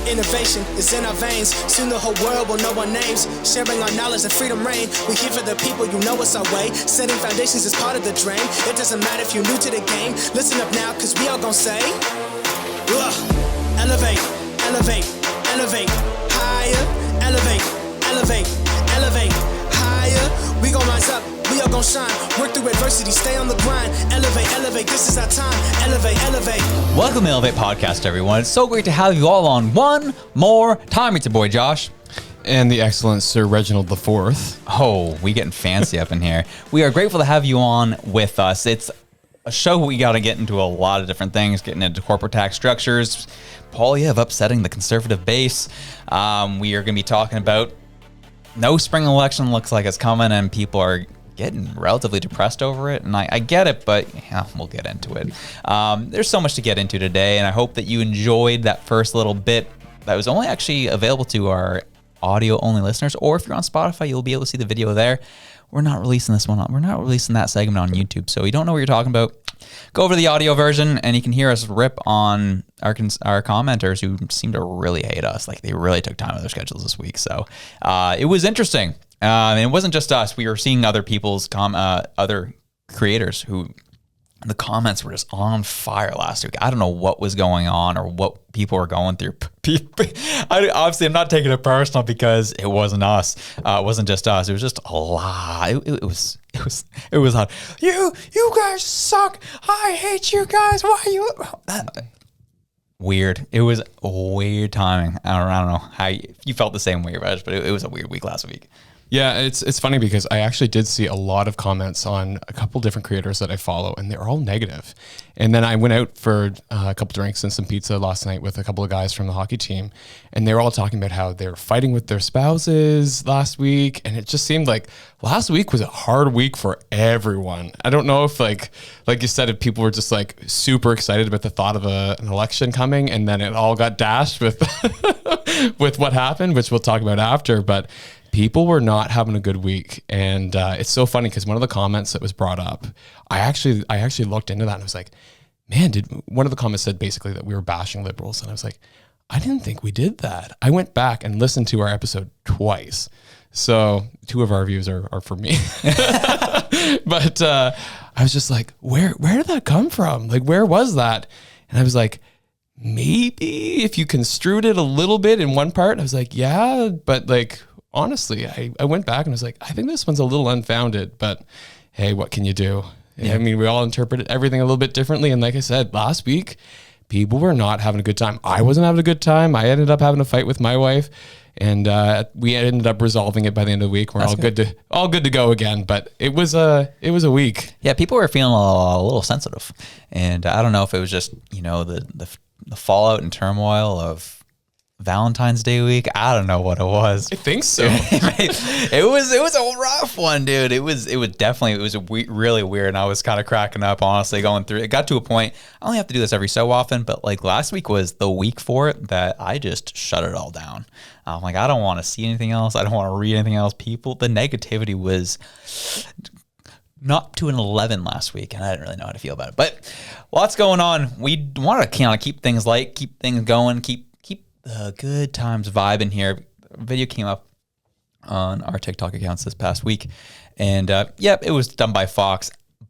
Innovation is in our veins. Soon the whole world will know our names. Sharing our knowledge and freedom reign. We here for the people, you know it's our way. Setting foundations is part of the dream. It doesn't matter if you're new to the game. Listen up now, cause we all gon' say, elevate, elevate, elevate, higher, elevate, elevate, elevate, higher. We gon' rise up, we all gon' shine. Work through adversity, stay on the grind. Elevate, elevate, this is our time. Elevate, elevate. Welcome to the Elevate Podcast, everyone. It's so great to have you all on one more time. It's your boy Josh. And the excellent Sir Reginald IV. Oh, we getting fancy up in here. We are grateful to have you on with us. It's a show we got to get into a lot of different things, getting into corporate tax structures, Poilievre upsetting the conservative base. We are going to be talking about no spring election looks like it's coming, and people are getting relatively depressed over it. And I get it, but yeah, we'll get into it. There's so much to get into today, and I hope that you enjoyed that first little bit that was only actually available to our audio-only listeners, or if you're on Spotify, you'll be able to see the video there. We're not releasing this one. We're not releasing that segment on YouTube, so you don't know what you're talking about. Go over to the audio version, and you can hear us rip on our commenters who seem to really hate us. Like, they really took time out of their schedules this week. So it was interesting. And it wasn't just us. We were seeing other people's other creators who the comments were just on fire last week. I don't know what was going on or what people were going through. Obviously, I'm not taking it personal because it wasn't us. It wasn't just us. It was just a lot. It was hot. You guys suck. I hate you guys. Why are you? Weird. It was weird timing. I don't know how you felt the same way, Reg, but it was a weird week last week. Yeah, it's funny because I actually did see a lot of comments on a couple different creators that I follow, and they're all negative. And then I went out for a couple drinks and some pizza last night with a couple of guys from the hockey team, and they were all talking about how they were fighting with their spouses last week, and it just seemed like last week was a hard week for everyone. I don't know if like you said, if people were just like super excited about the thought of an election coming, and then it all got dashed with with what happened, which we'll talk about after, but people were not having a good week. And it's so funny because one of the comments that was brought up, I actually looked into that and I was like, man, one of the comments said basically that we were bashing liberals. And I was like, I didn't think we did that. I went back and listened to our episode twice. So 2 of our views are for me. But I was just like, where did that come from? Like, where was that? And I was like, maybe if you construed it a little bit in one part, I was like, yeah, but like, honestly, I went back and was like, I think this one's a little unfounded, but hey, what can you do? Yeah. I mean, we all interpreted everything a little bit differently. And like I said, last week, people were not having a good time. I wasn't having a good time. I ended up having a fight with my wife, and we ended up resolving it by the end of the week. We're all good to go again. But it was a week. Yeah, people were feeling a little sensitive, and I don't know if it was just the fallout and turmoil of Valentine's Day week. I don't know what it was. I think so. It was a rough one, dude. It was really weird, and I was kind of cracking up, honestly, going through it. It got to a point, I only have to do this every so often, but like last week was the week for it that I just shut it all down. I'm like, I don't want to see anything else. I don't want to read anything else. The negativity was not to an 11 last week, and I didn't really know how to feel about it. But lots going on. We want to kind of keep things light, keep things going, keep the good times vibe in here. A video came up on our TikTok accounts this past week, and it was done by Fox,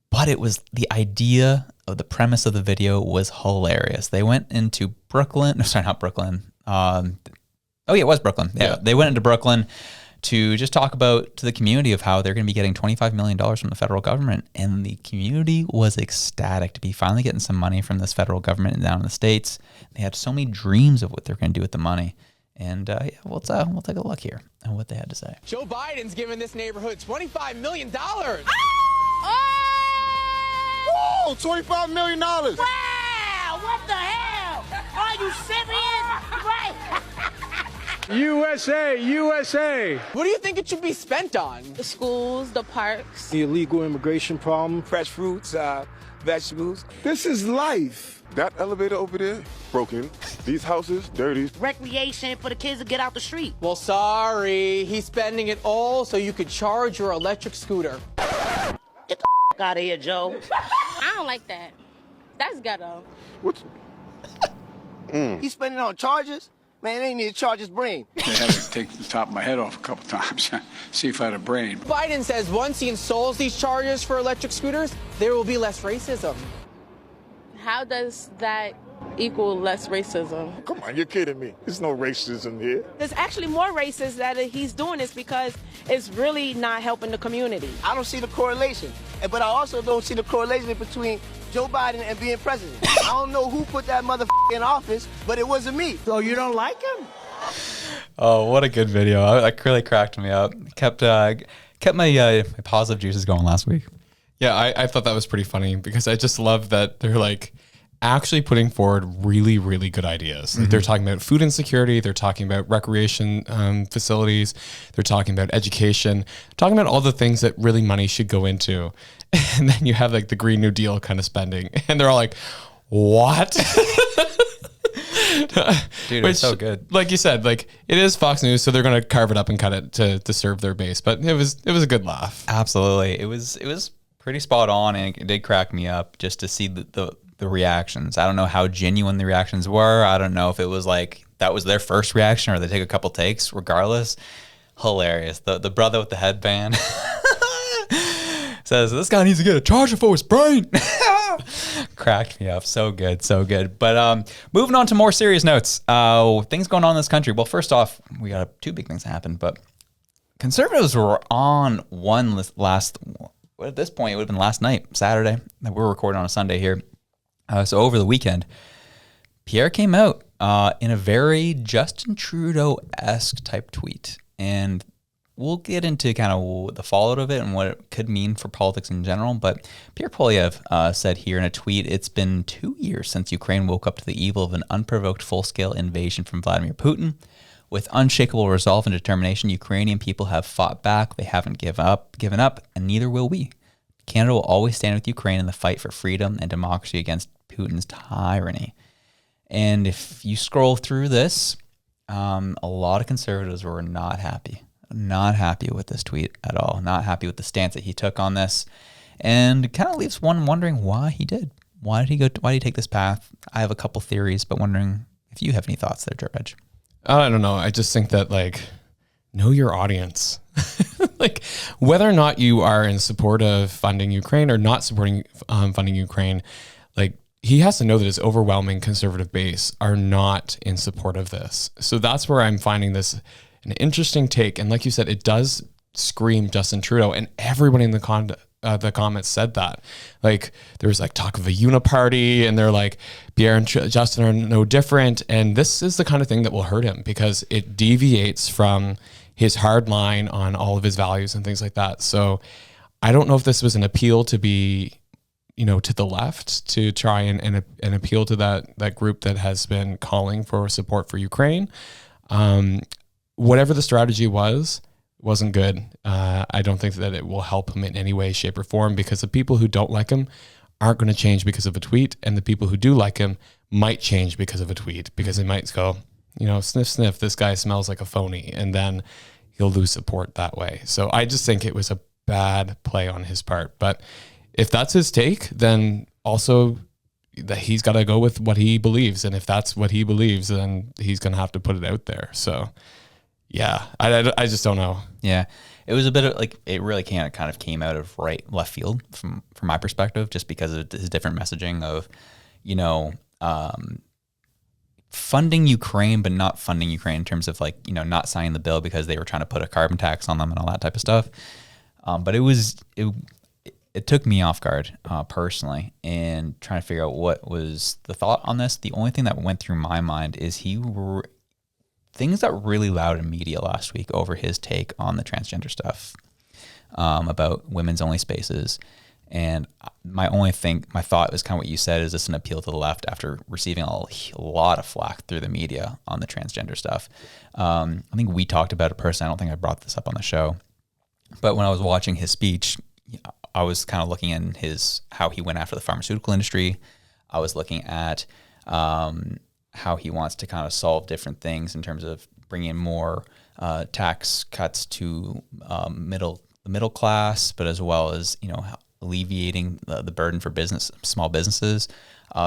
but it was the idea of the premise of the video was hilarious. They went into Brooklyn. No, sorry, not Brooklyn. It was Brooklyn. Yeah, they went into Brooklyn to just talk about to the community of how they're going to be getting $25 million from the federal government. And the community was ecstatic to be finally getting some money from this federal government down in the States. They had so many dreams of what they're going to do with the money. And we'll take a look here at what they had to say. Joe Biden's giving this neighborhood $25 million. Oh, $25 million. Wow, what the hell? Are you serious? Right. USA, USA. What do you think it should be spent on? The schools, the parks. The illegal immigration problem. Fresh fruits, vegetables. This is life. That elevator over there, broken. These houses, dirty. Recreation for the kids to get out the street. Well, sorry. He's spending it all so you could charge your electric scooter. Get the out of here, Joe. I don't like that. That's ghetto. What's... He's spending on charges? Man, they need to charge his brain. They had to take the top of my head off a couple times, see if I had a brain. Biden says once he installs these chargers for electric scooters, there will be less racism. How does that equal less racism? Come on, you're kidding me. There's no racism here. There's actually more racist that he's doing this because it's really not helping the community. I don't see the correlation, but I also don't see the correlation between Joe Biden and being president. I don't know who put that motherfucker in office, but it wasn't me. So you don't like him? Oh, what a good video. That really cracked me up. Kept my positive juices going last week. Yeah, I thought that was pretty funny because I just love that they're like actually putting forward really, really good ideas. Like they're talking about food insecurity. They're talking about recreation facilities. They're talking about education, talking about all the things that really money should go into. And then you have like the Green New Deal kind of spending. And they're all like, what? Dude, it's so good. Like you said, like it is Fox News, so they're going to carve it up and cut it to serve their base. But it was a good laugh. Absolutely. It was pretty spot on, and it did crack me up just to see the reactions. I don't know how genuine the reactions were. I don't know if it was like that was their first reaction or they take a couple takes. Regardless, hilarious. The brother with the headband says, this guy needs to get a charger for his brain. Cracked me up. So good, so good. But moving on to more serious notes. Things going on in this country. Well, first off, we got two big things that happened, but conservatives were on one last, at this point, it would have been last night, Saturday, that we're recording on a Sunday here. So over the weekend, Pierre came out in a very Justin Trudeau-esque type tweet. And we'll get into kind of the fallout of it and what it could mean for politics in general. But Pierre Poilievre said here in a tweet, it's been 2 years since Ukraine woke up to the evil of an unprovoked full-scale invasion from Vladimir Putin. With unshakable resolve and determination, Ukrainian people have fought back. They haven't given up, and neither will we. Canada will always stand with Ukraine in the fight for freedom and democracy against Putin's tyranny. And if you scroll through this, a lot of conservatives were not happy with this tweet at all, not happy with the stance that he took on this, and it kind of leaves one wondering why he did. Why did he take this path? I have a couple theories, but wondering if you have any thoughts there, Reg. I don't know. I just think that like, know your audience. Like whether or not you are in support of funding Ukraine or not supporting funding Ukraine, like he has to know that his overwhelming conservative base are not in support of this. So that's where I'm finding this an interesting take. And like you said, it does scream Justin Trudeau, and everybody in the comments said that. Like there was like talk of a uniparty, and they're like Pierre and Justin are no different. And this is the kind of thing that will hurt him because it deviates from his hard line on all of his values and things like that. So I don't know if this was an appeal to be, to the left, to try and appeal to that group that has been calling for support for Ukraine. Whatever the strategy wasn't good. I don't think that it will help him in any way, shape, or form, because the people who don't like him aren't going to change because of a tweet, and the people who do like him might change because of a tweet, because they might go, sniff, sniff, this guy smells like a phony, and then he'll lose support that way. So I just think it was a bad play on his part. But if that's his take, then also that he's got to go with what he believes, and if that's what he believes, then he's going to have to put it out there. So yeah, I just don't know. Yeah, it was a bit of like, it really kind of came out of left field from my perspective, just because of his different messaging of, funding Ukraine, but not funding Ukraine in terms of like, not signing the bill because they were trying to put a carbon tax on them and all that type of stuff. But it took me off guard personally, and trying to figure out what was the thought on this. The only thing that went through my mind is things got really loud in media last week over his take on the transgender stuff, about women's only spaces. And my thought was kind of what you said, is this an appeal to the left after receiving a lot of flack through the media on the transgender stuff? I think we talked about it personally. I don't think I brought this up on the show, but when I was watching his speech, I was kind of looking at how he went after the pharmaceutical industry. I was looking at how he wants to kind of solve different things in terms of bringing more tax cuts to the middle class, but as well as alleviating the burden for small businesses.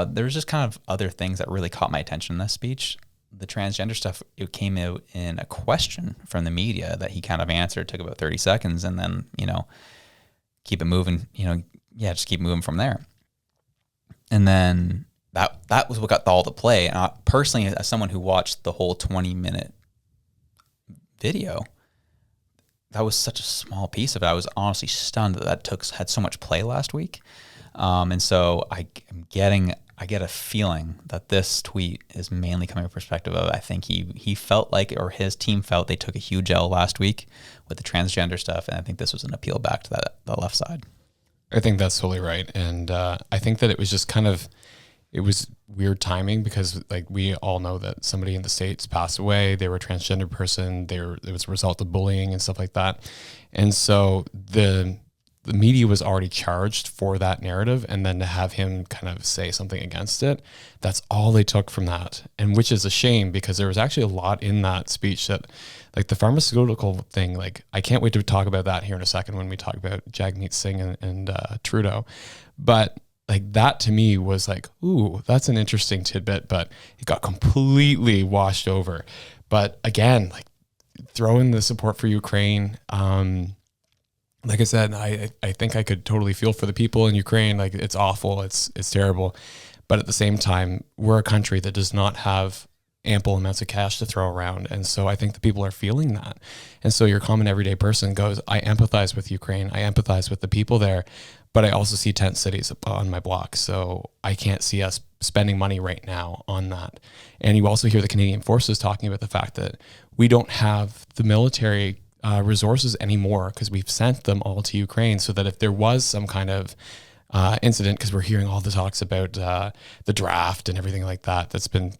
There's just kind of other things that really caught my attention in this speech. the transgender stuff, it came out in a question from the media that he kind of answered, took about 30 seconds, and then, keep it moving, just keep moving from there. And then that was what got all the play. And I, personally, as someone who watched the whole 20-minute video, that was such a small piece of it. I was honestly stunned that had so much play last week. And so I get a feeling that this tweet is mainly coming from a perspective of, I think he felt like, or his team felt, they took a huge L last week with the transgender stuff. And I think this was an appeal back to the left side. I think that's totally right. And I think that it was just it was weird timing because like we all know that somebody in the States passed away. They were a transgender person. It was a result of bullying and stuff like that. And so the media was already charged for that narrative, and then to have him kind of say something against it, that's all they took from that. And which is a shame, because there was actually a lot in that speech that, like the pharmaceutical thing, like I can't wait to talk about that here in a second when we talk about Jagmeet Singh and Trudeau. But like that to me was like, ooh, that's an interesting tidbit, but it got completely washed over. But again, like throw in the support for Ukraine. Like I said, I think I could totally feel for the people in Ukraine. Like it's awful. It's terrible. But at the same time, we're a country that does not have ample amounts of cash to throw around. And so I think the people are feeling that. And so your common everyday person goes, I empathize with Ukraine. I empathize with the people there, but I also see tent cities on my block. So I can't see us spending money right now on that. And you also hear the Canadian forces talking about the fact that we don't have the military resources anymore because we've sent them all to Ukraine, so that if there was some kind of incident, because we're hearing all the talks about the draft and everything like that that's been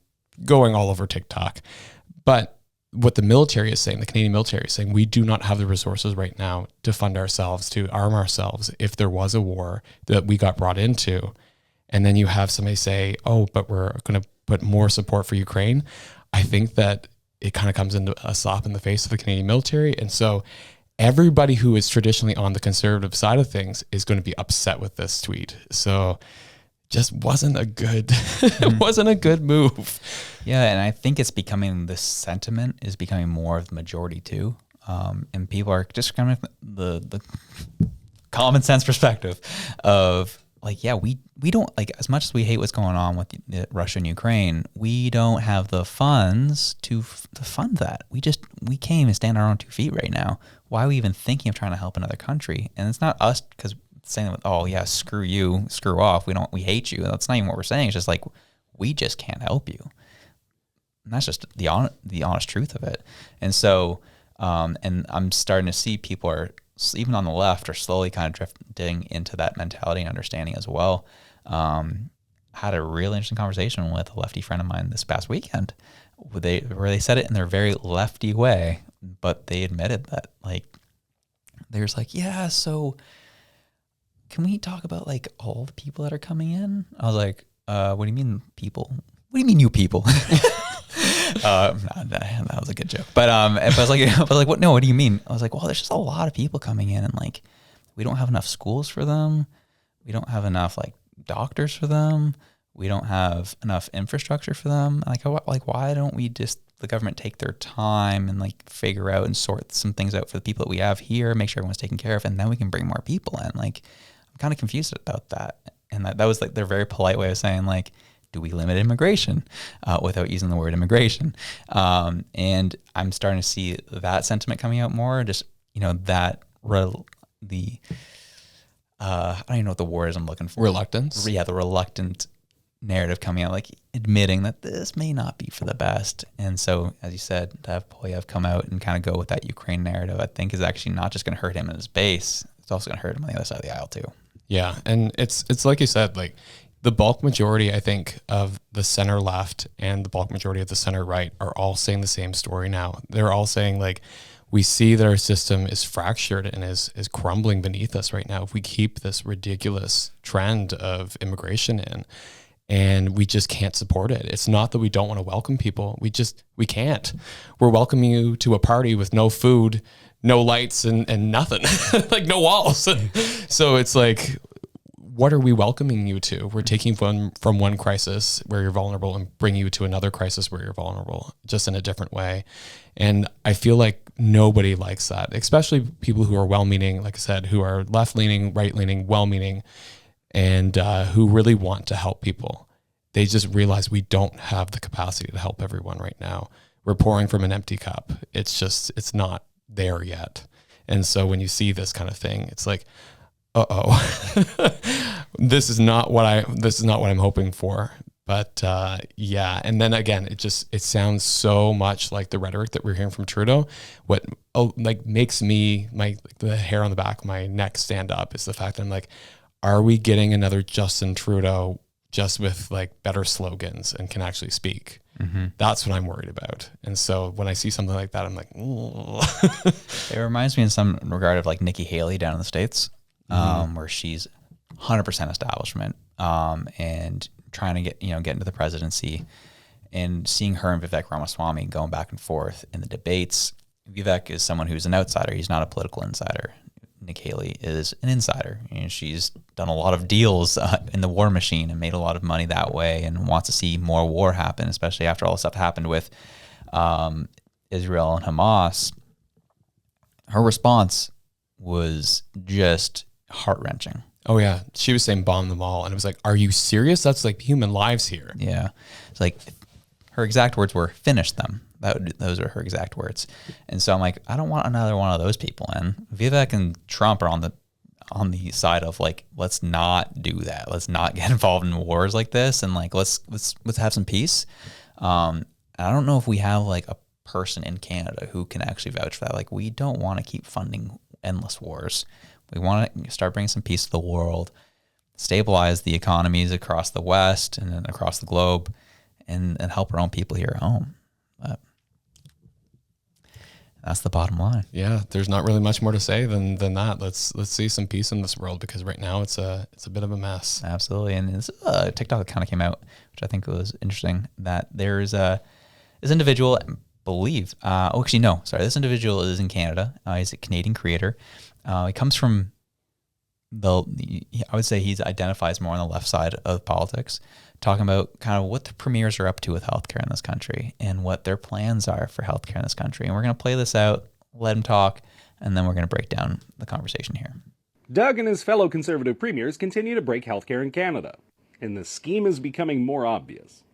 going all over TikTok. But what the military is saying, the Canadian military is saying, we do not have the resources right now to fund ourselves, to arm ourselves if there was a war that we got brought into. And then you have somebody say, oh, but we're going to put more support for Ukraine. I think that it kind of comes into a slap in the face of the Canadian military. And so everybody who is traditionally on the conservative side of things is going to be upset with this tweet. So just wasn't a good, it wasn't a good move. Yeah. And I think it's becoming, this sentiment is becoming more of the majority too. And people are just kind of the common sense perspective of like, yeah, we don't, like, as much as we hate what's going on with Russia and Ukraine, we don't have the funds to fund that. We can't even stand on our own 2 feet right now. Why are we even thinking of trying to help another country? And it's not us because saying, oh yeah, screw you, screw off. We hate you. That's not even what we're saying. It's just like, we just can't help you. And that's just the honest truth of it. And so, and I'm starting to see people are, even on the left, are slowly kind of drifting into that mentality and understanding as well. Had a really interesting conversation with a lefty friend of mine this past weekend where they said it in their very lefty way, but they admitted that, like, there's like, yeah, so can we talk about like all the people that are coming in? I was like, what do you mean people? What do you mean you people? That was a good joke. But I was like, what? No, what do you mean? I was like, well, there's just a lot of people coming in, and like, we don't have enough schools for them. We don't have enough like doctors for them. We don't have enough infrastructure for them. Like why don't we just, the government, take their time and like figure out and sort some things out for the people that we have here, make sure everyone's taken care of, and then we can bring more people in. Like, I'm kind of confused about that. And that was like their very polite way of saying, like, do we limit immigration without using the word immigration? And I'm starting to see that sentiment coming out more. Just, that I don't even know what the word is I'm looking for. Reluctance? Yeah, the reluctant narrative coming out, like admitting that this may not be for the best. And so, as you said, to have Poilievre come out and kind of go with that Ukraine narrative, I think is actually not just going to hurt him in his base, it's also going to hurt him on the other side of the aisle too. Yeah, and it's like you said, like, the bulk majority, I think, of the center left and the bulk majority of the center right are all saying the same story now. They're all saying, like, we see that our system is fractured and is crumbling beneath us right now if we keep this ridiculous trend of immigration in, and we just can't support it. It's not that we don't want to welcome people. We can't. We're welcoming you to a party with no food, no lights, and nothing, like no walls. So it's like, what are we welcoming you to? We're taking from one crisis where you're vulnerable and bringing you to another crisis where you're vulnerable, just in a different way. And I feel like nobody likes that, especially people who are well-meaning, like I said, who are left-leaning, right-leaning, well-meaning, and who really want to help people. They just realize we don't have the capacity to help everyone right now. We're pouring from an empty cup. It's not there yet. And so when you see this kind of thing, it's like, this is not what I'm hoping for. But yeah, and then again, it sounds so much like the rhetoric that we're hearing from Trudeau. What makes me the hair on the back of my neck stand up is the fact that I'm like, are we getting another Justin Trudeau just with like better slogans and can actually speak? Mm-hmm. That's what I'm worried about. And so when I see something like that, I'm like, it reminds me in some regard of like Nikki Haley down in the States, where she's 100% establishment, and trying to get into the presidency, and seeing her and Vivek Ramaswamy going back and forth in the debates. Vivek is someone who's an outsider. He's not a political insider. Nick Haley is an insider. She's done a lot of deals in the war machine and made a lot of money that way, and wants to see more war happen, especially after all the stuff that happened with Israel and Hamas. Her response was just heart-wrenching. Oh yeah, she was saying bomb them all, and it was like, are you serious? That's like human lives here. Yeah, it's like her exact words were "finish them." Those are her exact words. And so I'm like, I don't want another one of those people in. Vivek and Trump are on the side of like, let's not do that. Let's not get involved in wars like this, and like let's have some peace. I don't know if we have like a person in Canada who can actually vouch for that. Like, we don't want to keep funding endless wars. We want to start bringing some peace to the world, stabilize the economies across the West and across the globe, and help our own people here at home. But that's the bottom line. Yeah, there's not really much more to say than that. Let's see some peace in this world, because right now it's a bit of a mess. Absolutely. And this TikTok that kind of came out, which I think was interesting, that there's this individual, this individual is in Canada. He's a Canadian creator. He comes from I would say he identifies more on the left side of politics, talking about kind of what the premiers are up to with healthcare in this country and what their plans are for healthcare in this country. And we're going to play this out, let him talk, and then we're going to break down the conversation here. Doug and his fellow Conservative premiers continue to break healthcare in Canada, and the scheme is becoming more obvious,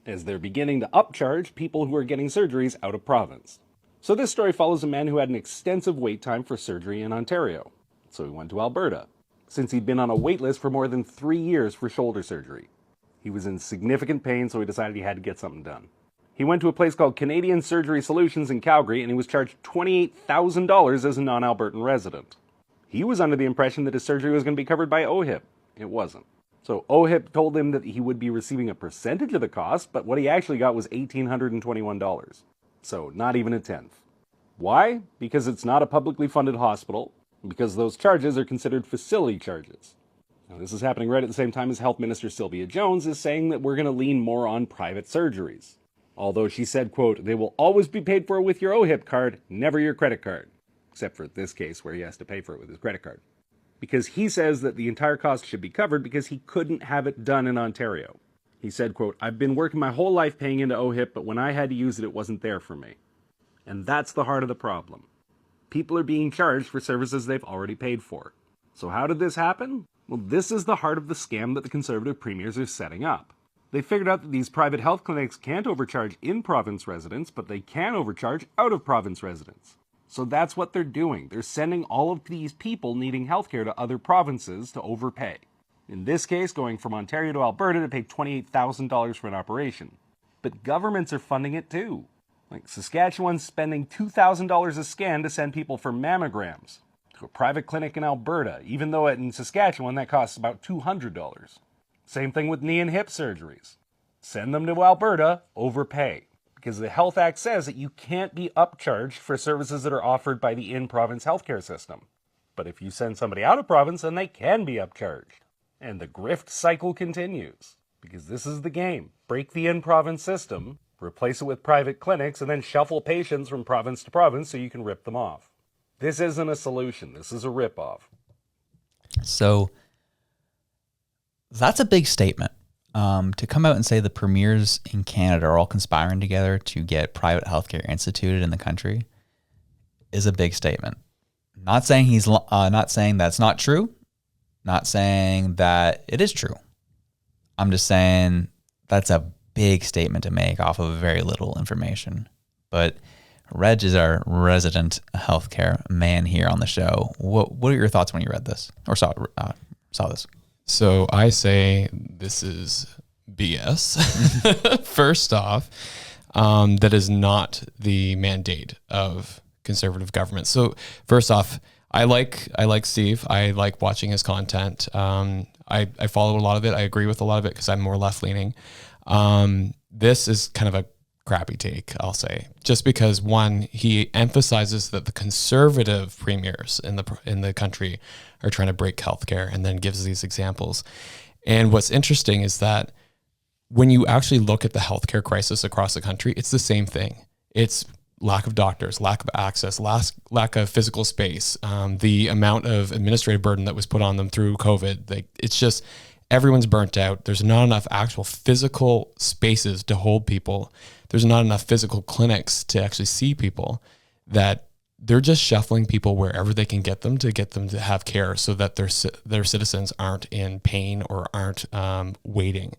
as they're beginning to upcharge people who are getting surgeries out of province. So this story follows a man who had an extensive wait time for surgery in Ontario. So he went to Alberta, since he'd been on a wait list for more than 3 years for shoulder surgery. He was in significant pain, so he decided he had to get something done. He went to a place called Canadian Surgery Solutions in Calgary, and he was charged $28,000 as a non-Albertan resident. He was under the impression that his surgery was going to be covered by OHIP. It wasn't. So OHIP told him that he would be receiving a percentage of the cost, but what he actually got was $1,821. So not even a tenth. Why? Because it's not a publicly funded hospital, because those charges are considered facility charges. Now, this is happening right at the same time as Health Minister Sylvia Jones is saying that we're going to lean more on private surgeries. Although she said, quote, they will always be paid for with your OHIP card, never your credit card. Except for this case where he has to pay for it with his credit card. Because he says that the entire cost should be covered because he couldn't have it done in Ontario. He said, quote, I've been working my whole life paying into OHIP, but when I had to use it, it wasn't there for me. And that's the heart of the problem. People are being charged for services they've already paid for. So how did this happen? Well, this is the heart of the scam that the Conservative premiers are setting up. They figured out that these private health clinics can't overcharge in-province residents, but they can overcharge out-of-province residents. So that's what they're doing. They're sending all of these people needing healthcare to other provinces to overpay. In this case, going from Ontario to Alberta to pay $28,000 for an operation. But governments are funding it too. Like Saskatchewan's spending $2,000 a scan to send people for mammograms to a private clinic in Alberta, even though in Saskatchewan that costs about $200. Same thing with knee and hip surgeries. Send them to Alberta, overpay. Because the Health Act says that you can't be upcharged for services that are offered by the in-province healthcare system. But if you send somebody out of province, then they can be upcharged. And the grift cycle continues. Because this is the game. Break the in-province system, replace it with private clinics, and then shuffle patients from province to province so you can rip them off. This isn't a solution. This is a rip-off. So That's a big statement. To come out and say the premiers in Canada are all conspiring together to get private healthcare instituted in the country is a big statement. Not saying not saying that's not true. Not saying that it is true. I'm just saying that's a big statement to make off of very little information. But Reg is our resident healthcare man here on the show. What are your thoughts when you read this or saw this? So I say this is BS. First off, that is not the mandate of conservative government. So first off, I like Steve. I like watching his content. I follow a lot of it. I agree with a lot of it because I'm more left leaning. This is kind of a crappy take, I'll say, just because one, he emphasizes that the conservative premiers in the country are trying to break healthcare, and then gives these examples. And what's interesting is that when you actually look at the healthcare crisis across the country, it's the same thing. It's lack of doctors, lack of access, lack of physical space, the amount of administrative burden that was put on them through COVID. It's just everyone's burnt out. There's not enough actual physical spaces to hold people. There's not enough physical clinics to actually see people, that they're just shuffling people wherever they can get them to have care, so that their citizens aren't in pain or aren't waiting.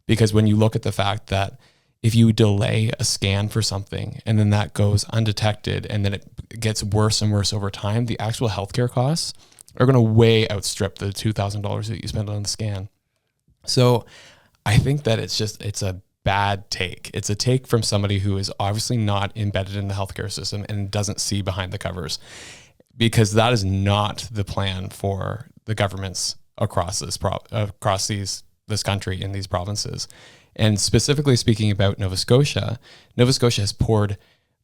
Because when you look at the fact that if you delay a scan for something and then that goes undetected and then it gets worse and worse over time, the actual healthcare costs are going to way outstrip the $2,000 that you spend on the scan. So I think that it's a bad take. It's a take from somebody who is obviously not embedded in the healthcare system and doesn't see behind the covers, because that is not the plan for the governments across this country in these provinces. And specifically speaking about Nova Scotia has poured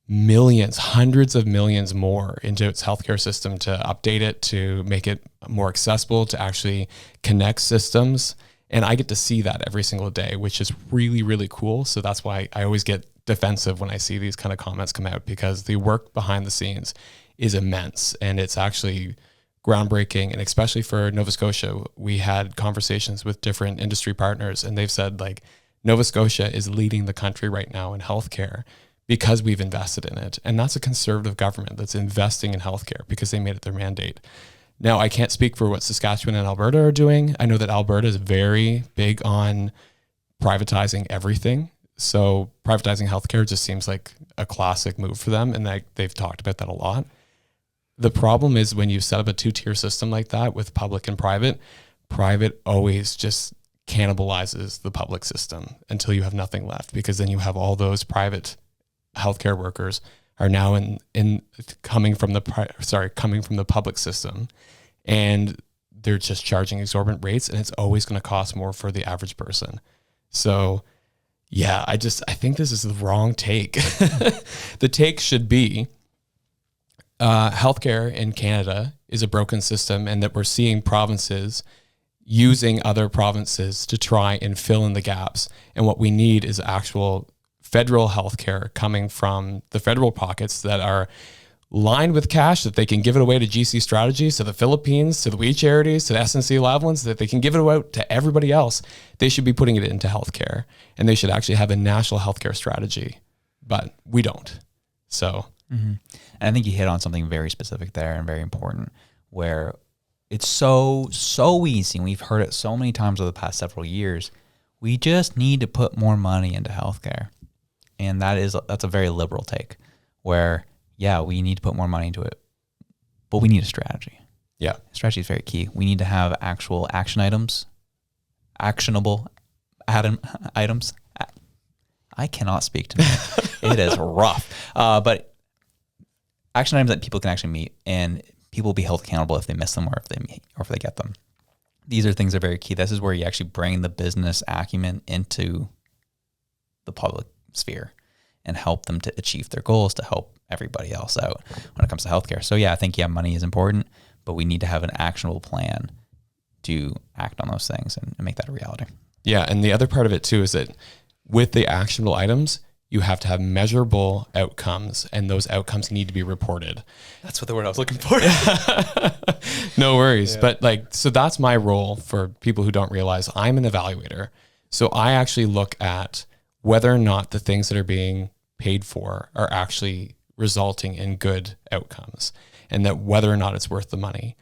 millions, hundreds of millions more into its healthcare system to update it, to make it more accessible, to actually connect systems. And I get to see that every single day, which is really, really cool. So that's why I always get defensive when I see these kind of comments come out, because the work behind the scenes is immense and it's actually groundbreaking. And especially for Nova Scotia, we had conversations with different industry partners, and they've said, like, Nova Scotia is leading the country right now in healthcare because we've invested in it. And that's a conservative government that's investing in healthcare because they made it their mandate. Now, I can't speak for what Saskatchewan and Alberta are doing. I know that Alberta is very big on privatizing everything. So privatizing healthcare just seems like a classic move for them. And they've talked about that a lot. The problem is when you set up a two-tier system like that with public and private always just cannibalizes the public system until you have nothing left, because then you have all those private healthcare workers are now coming from the public system, and they're just charging exorbitant rates, and it's always going to cost more for the average person. So yeah, I think this is the wrong take. The take should be healthcare in Canada is a broken system, and that we're seeing provinces using other provinces to try and fill in the gaps. And what we need is actual federal healthcare coming from the federal pockets that are lined with cash, that they can give it away to GC Strategies, to the Philippines, to the We Charities, to the SNC Lavalins, that they can give it away to everybody else. They should be putting it into healthcare, and they should actually have a national healthcare strategy, but we don't. So, And I think you hit on something very specific there and very important, where it's so easy, and we've heard it so many times over the past several years. We just need to put more money into healthcare. And that's a very liberal take, where, yeah, we need to put more money into it, but we need a strategy. Yeah. Strategy is very key. We need to have actual actionable items. I cannot speak to me. It is rough. But action items that people can actually meet, and people will be held accountable if they miss them or if they get them. These are things that are very key. This is where you actually bring the business acumen into the public sphere and help them to achieve their goals, to help everybody else out when it comes to healthcare. So yeah, I think, money is important, but we need to have an actionable plan to act on those things and make that a reality. Yeah. And the other part of it too is that with the actionable items, You have to have measurable outcomes, and those outcomes need to be reported. That's what the word I was looking for. No worries. Yeah. But like, so that's my role for people who don't realize I'm an evaluator. So I actually look at whether or not the things that are being paid for are actually resulting in good outcomes, and that whether or not it's worth the money.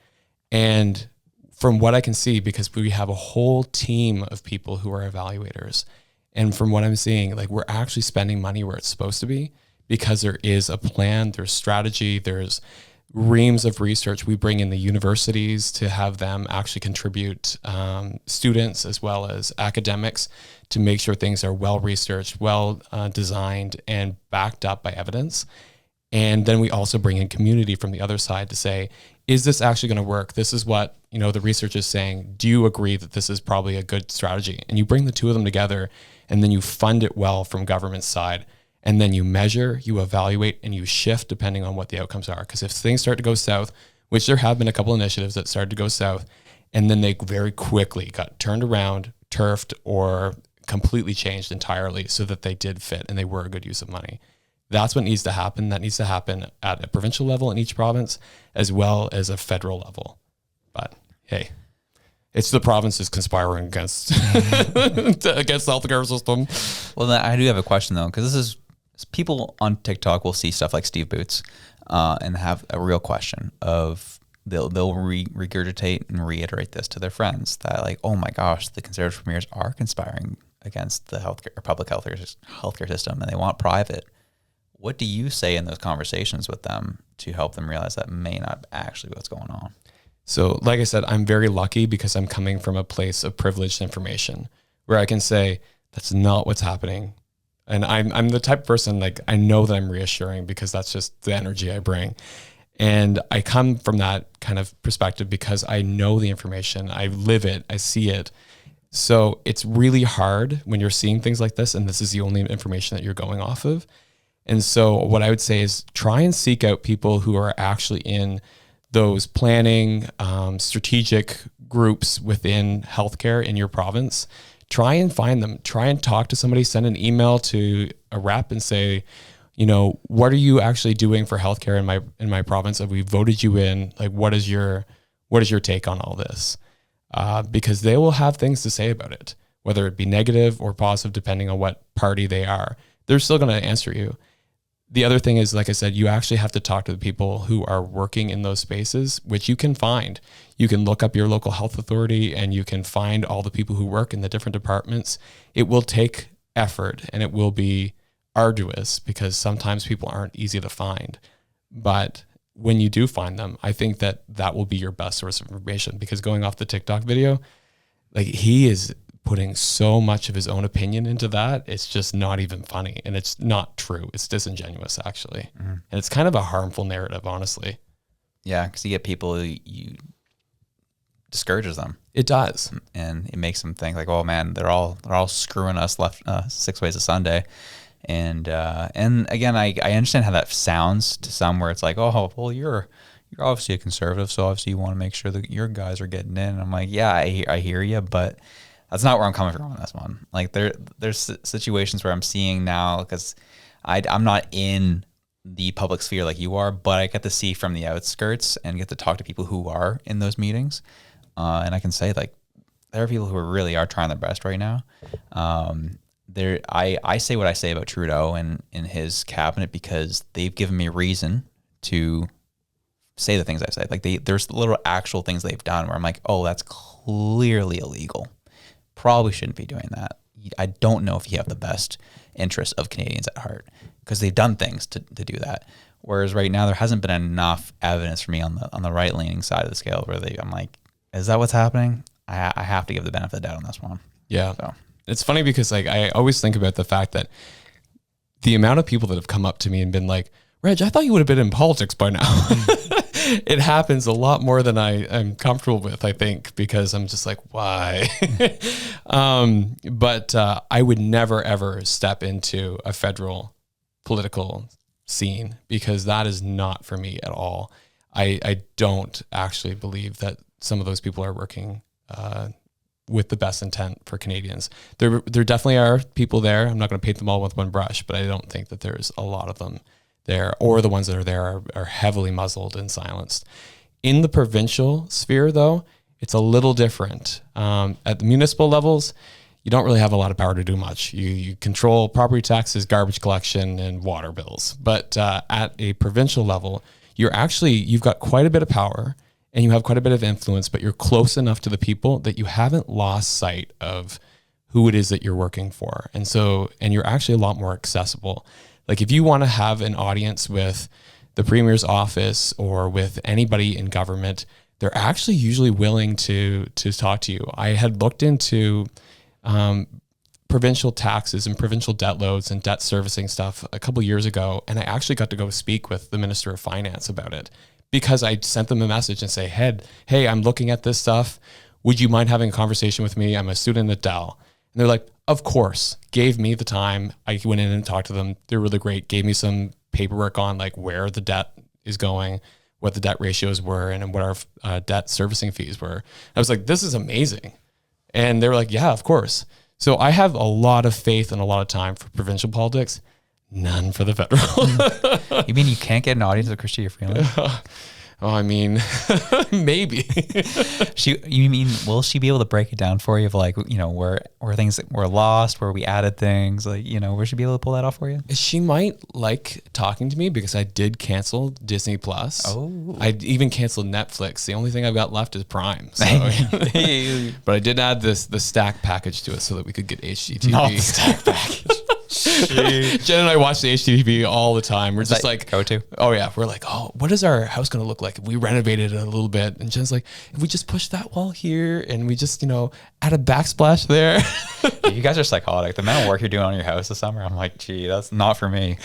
And from what I can see, because we have a whole team of people who are evaluators, and from what I'm seeing, like we're actually spending money where it's supposed to be because there is a plan, there's strategy, there's reams of research. We bring in the universities to have them actually contribute students as well as academics to make sure things are well researched, well designed, and backed up by evidence. And then we also bring in community from the other side to say, is this actually going to work? This is what, the research is saying. Do you agree that this is probably a good strategy? And you bring the two of them together, and then you fund it well from government side. And then you measure, you evaluate, and you shift depending on what the outcomes are. Because if things start to go south, which there have been a couple initiatives that started to go south, and then they very quickly got turned around, turfed, or completely changed entirely so that they did fit and they were a good use of money. That's what needs to happen. That needs to happen at a provincial level in each province, as well as a federal level. But hey, it's the provinces conspiring against the healthcare system. Well, I do have a question though, because this is people on TikTok will see stuff like Steve Boots and have a real question of they'll regurgitate and reiterate this to their friends that like, oh my gosh, the Conservative premiers are conspiring against the healthcare or public healthcare system, and they want private. What do you say in those conversations with them to help them realize that may not actually be what's going on? So like I said, I'm very lucky because I'm coming from a place of privileged information where I can say that's not what's happening. And I'm the type of person, like, I know that I'm reassuring because that's just the energy I bring. And I come from that kind of perspective because I know the information, I live it, I see it. So it's really hard when you're seeing things like this and this is the only information that you're going off of. And so what I would say is try and seek out people who are actually in those planning, strategic groups within healthcare in your province. Try and find them. Try and talk to somebody. Send an email to a rep and say, what are you actually doing for healthcare in my province? Have we voted you in? Like, what is your take on all this? Because they will have things to say about it, whether it be negative or positive, depending on what party they are. They're still going to answer you. The other thing is, like I said, you actually have to talk to the people who are working in those spaces, which you can find. You can look up your local health authority and you can find all the people who work in the different departments. It will take effort and it will be arduous because sometimes people aren't easy to find. But when you do find them, I think that will be your best source of information, because going off the TikTok video, like, he is putting so much of his own opinion into that. It's just not even funny, and it's not true. It's disingenuous, actually. Mm-hmm. And it's kind of a harmful narrative, honestly. Yeah, because you get people who you discourages them. It does. And it makes them think like, oh man, they're all screwing us left 6 ways a Sunday. And again, I understand how that sounds to some, where it's like, oh, well, you're obviously a conservative, so obviously you want to make sure that your guys are getting in. And I'm like, yeah, I hear you, but that's not where I'm coming from on this one. Like there's situations where I'm seeing now, because I'm not in the public sphere like you are, but I get to see from the outskirts and get to talk to people who are in those meetings. And I can say, like, there are people who really are trying their best right now. I say what I say about Trudeau and in his cabinet because they've given me reason to say the things I've said. Like there's little actual things they've done where I'm like, oh, that's clearly illegal. Probably shouldn't be doing that. I don't know if you have the best interests of Canadians at heart, because they've done things to do that. Whereas right now there hasn't been enough evidence for me on the right leaning side of the scale where I'm like, is that what's happening? I have to give the benefit of the doubt on this one. Yeah. So it's funny because, like, I always think about the fact that the amount of people that have come up to me and been like, Reg, I thought you would have been in politics by now. It happens a lot more than I'm comfortable with, I think, because I'm just like, why? But I would never, ever step into a federal political scene, because that is not for me at all. I don't actually believe that some of those people are working with the best intent for Canadians. There definitely are people there. I'm not going to paint them all with one brush, but I don't think that there's a lot of them there, or the ones that are there are heavily muzzled and silenced. In the provincial sphere, though, it's a little different. At the municipal levels, you don't really have a lot of power to do much. You control property taxes, garbage collection, and water bills. But at a provincial level, you've got quite a bit of power and you have quite a bit of influence, but you're close enough to the people that you haven't lost sight of who it is that you're working for. And you're actually a lot more accessible. Like if you want to have an audience with the Premier's office or with anybody in government, they're actually usually willing to talk to you. I had looked into provincial taxes and provincial debt loads and debt servicing stuff a couple years ago, and I actually got to go speak with the Minister of Finance about it because I sent them a message and say, hey, I'm looking at this stuff. Would you mind having a conversation with me? I'm a student at Dell. And they're like, of course. Gave me the time. I went in and talked to them. They're really great. Gave me some paperwork on like where the debt is going, what the debt ratios were, and what our debt servicing fees were. I was like, this is amazing. And they were like, yeah, of course. So I have a lot of faith and a lot of time for provincial politics, none for the federal. You mean you can't get an audience with Chrystia Freeland? Oh, I mean, maybe. You mean, will she be able to break it down for you of like, where things were lost, where we added things, like, will she be able to pull that off for you? She might like talking to me because I did cancel Disney Plus. Oh. I even canceled Netflix. The only thing I've got left is Prime. So. But I did add the stack package to it so that we could get HGTV. Not the stack package. Jen and I watch the HGTV all the time. We're just like, go to. Oh yeah, we're like, oh, what is our house going to look like if we renovated it a little bit? And Jen's like, if we just push that wall here and we just add a backsplash there. You guys are psychotic. The amount of work you're doing on your house this summer, I'm like, gee, that's not for me.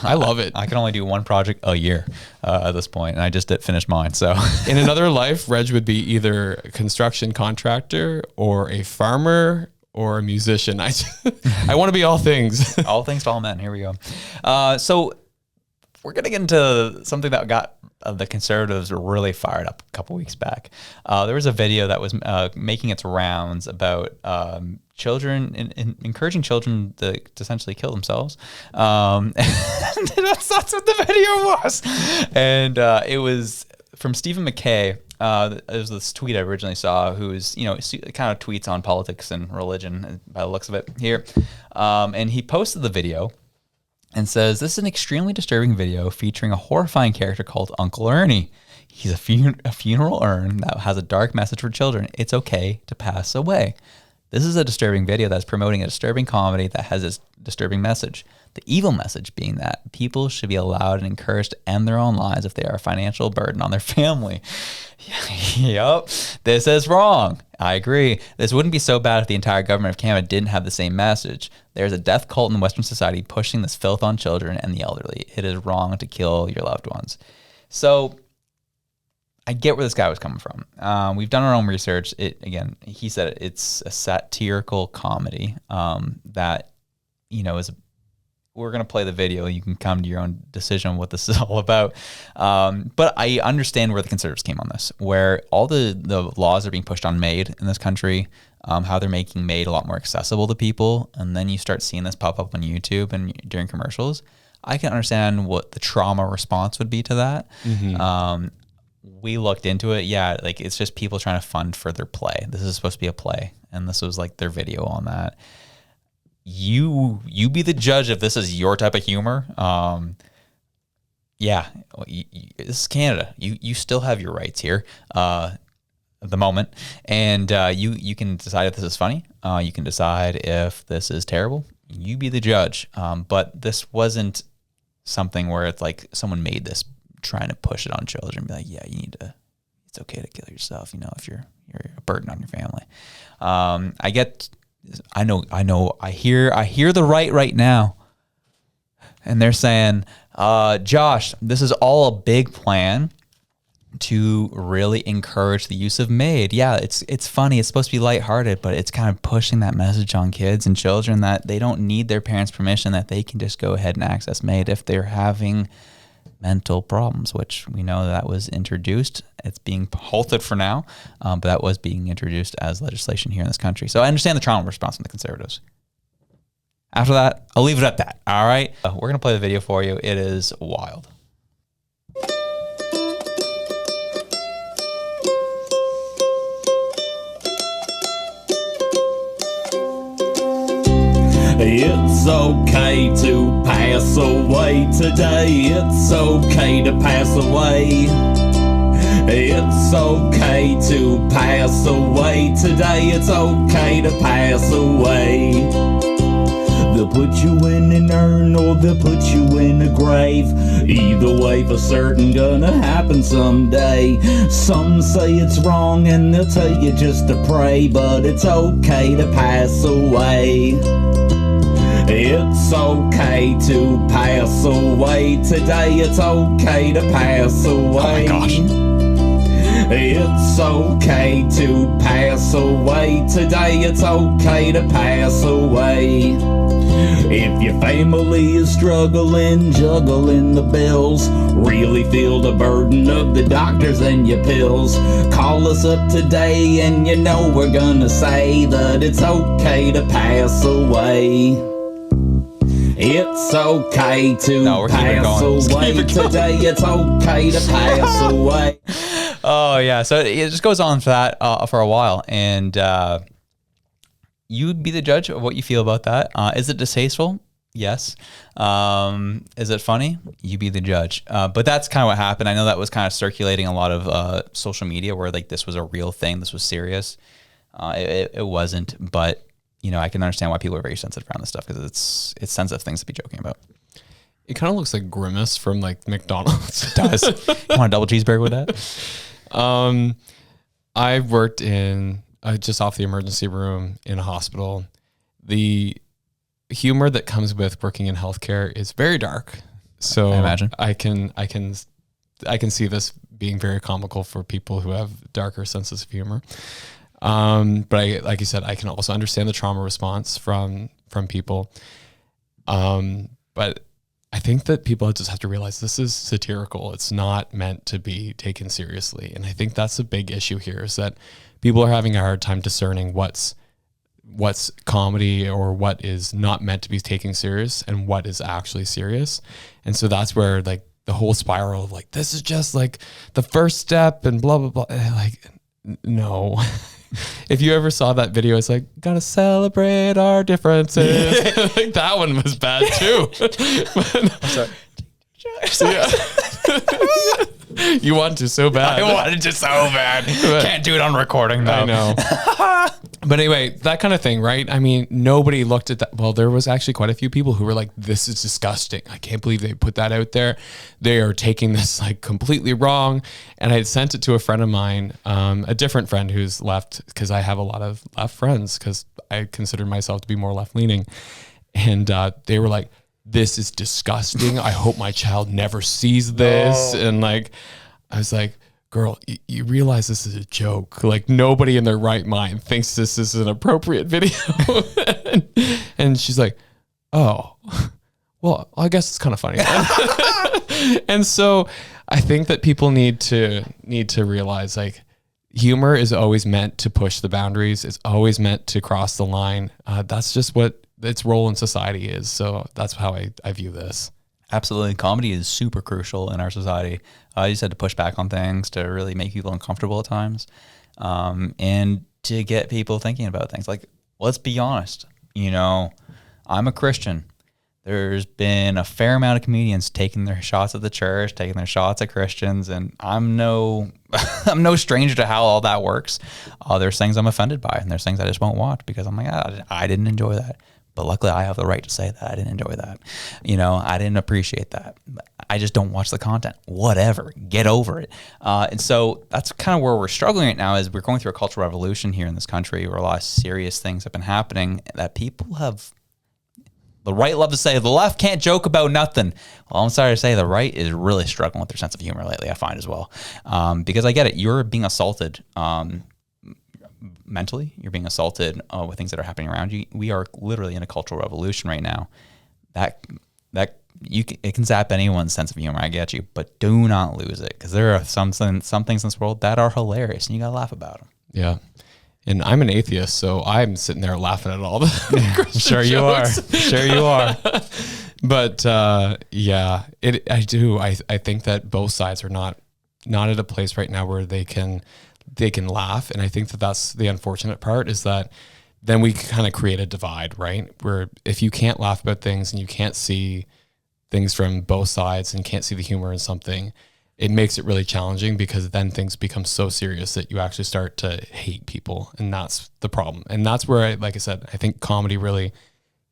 I love it. I can only do one project a year at this point, and I just did finish mine. So in another life, Reg would be either a construction contractor or a farmer or a musician. I want to be all things. All things to all men. Here we go. So we're going to get into something that got the Conservatives really fired up a couple weeks back. There was a video that was making its rounds about children, encouraging children to essentially kill themselves. And that's what the video was. And it was from Stephen McKay. It was this tweet I originally saw, who's, kind of tweets on politics and religion by the looks of it here. And he posted the video and says, this is an extremely disturbing video featuring a horrifying character called Uncle Ernie. He's a funeral urn that has a dark message for children. It's okay to pass away. This is a disturbing video that's promoting a disturbing comedy that has this disturbing message. The evil message being that people should be allowed and encouraged to end their own lives if they are a financial burden on their family. Yup, this is wrong. I agree. This wouldn't be so bad if the entire government of Canada didn't have the same message. There's a death cult in Western society pushing this filth on children and the elderly. It is wrong to kill your loved ones. So I get where this guy was coming from. We've done our own research. He said it's a satirical comedy that, is. We're going to play the video. You can come to your own decision what this is all about. But I understand where the Conservatives came on this, where all the laws are being pushed on MAID in this country, how they're making MAID a lot more accessible to people. And then you start seeing this pop up on YouTube and during commercials. I can understand what the trauma response would be to that. Mm-hmm. We looked into it. Yeah, like it's just people trying to fund for their play. This is supposed to be a play. And this was like their video on that. You be the judge if this is your type of humor. This is Canada. You still have your rights here at the moment, and you can decide if this is funny. You can decide if this is terrible. You be the judge. But this wasn't something where it's like someone made this trying to push it on children. Be like, yeah, it's okay to kill yourself. If you're a burden on your family. I hear the right now. And they're saying, Josh, this is all a big plan to really encourage the use of MAID. Yeah, it's funny. It's supposed to be lighthearted, but it's kind of pushing that message on kids and children that they don't need their parents' permission, that they can just go ahead and access MAID if they're having mental problems, which we know that was introduced. It's being halted for now, but that was being introduced as legislation here in this country. So I understand the trauma response from the Conservatives. After that, I'll leave it at that. All right. We're going to play the video for you. It is wild. It's okay to pass away today. It's okay to pass away. It's okay to pass away today. It's okay to pass away. They'll put you in an urn or they'll put you in a grave. Either way, for certain gonna happen someday. Some say it's wrong and they'll tell you just to pray, but it's okay to pass away. It's okay to pass away today. It's okay to pass away. Oh my gosh. It's okay to pass away today. It's okay to pass away. If your family is struggling, juggling the bills, really feel the burden of the doctors and your pills, call us up today and you know we're gonna say that it's okay to pass away. It's okay to pass away today. It's okay to pass away. Oh yeah, so it just goes on for that for a while, and you'd be the judge of what you feel about that. Is it distasteful? Yes. Is it funny? You be the judge. But that's kind of what happened. I know that was kind of circulating a lot of social media where like this was a real thing, this was serious. It wasn't, but you know, I can understand why people are very sensitive around this stuff because it's sensitive things to be joking about. It kind of looks like Grimace from like McDonald's. It does. You want a double cheeseburger with that? I worked in just off the emergency room in a hospital. The humor that comes with working in healthcare is very dark. So I imagine I can see this being very comical for people who have darker senses of humor. But like you said, I can also understand the trauma response from people. But I think that people just have to realize this is satirical. It's not meant to be taken seriously. And I think that's a big issue here is that people are having a hard time discerning what's comedy or what is not meant to be taken serious and what is actually serious. And so that's where like the whole spiral of like, this is just like the first step and blah, blah, blah. Like, no. If you ever saw that video, it's like, gotta celebrate our differences. Like that one was bad too. I'm sorry. Yeah. You want to so bad. I wanted to so bad. Can't do it on recording though. I know. But anyway, that kind of thing, right? I mean, nobody looked at that. Well, there was actually quite a few people who were like, this is disgusting. I can't believe they put that out there. They are taking this like completely wrong. And I had sent it to a friend of mine, a different friend who's left, because I have a lot of left friends because I consider myself to be more left leaning. And they were like, this is disgusting. I hope my child never sees this. No. And like, I was like, girl, you realize this is a joke. Like nobody in their right mind thinks this is an appropriate video. And she's like, oh, well, I guess it's kind of funny. And so I think that people need to realize like humor is always meant to push the boundaries. It's always meant to cross the line. That's just what its role in society is. So that's how I view this. Absolutely. Comedy is super crucial in our society. You just had to push back on things to really make people uncomfortable at times. And to get people thinking about things. Like, let's be honest. You know, I'm a Christian. There's been a fair amount of comedians taking their shots at the church, taking their shots at Christians, and I'm no stranger to how all that works. There's things I'm offended by, and there's things I just won't watch because I'm like, I didn't enjoy that. But luckily, I have the right to say that I didn't enjoy that. You know, I didn't appreciate that. I just don't watch the content. Whatever. Get over it. And so that's kind of where we're struggling right now is we're going through a cultural revolution here in this country where a lot of serious things have been happening that people have the right love to say the left can't joke about nothing. Well, I'm sorry to say the right is really struggling with their sense of humor lately, I find as well. Because I get it. You're being assaulted mentally, you're being assaulted with things that are happening around you. We are literally in a cultural revolution right now. That it can zap anyone's sense of humor. I get you, but do not lose it, because there are some things in this world that are hilarious, and you gotta laugh about them. Yeah. And I'm an atheist, so I'm sitting there laughing at all the Christian Sure you jokes. are. Sure you are. But yeah, I do. I think that both sides are not at a place right now where they can laugh, and I think that that's the unfortunate part, is that then we kind of create a divide, right? Where if you can't laugh about things and you can't see things from both sides and can't see the humor in something, it makes it really challenging, because then things become so serious that you actually start to hate people. And that's the problem. And that's where, like I said, I think comedy really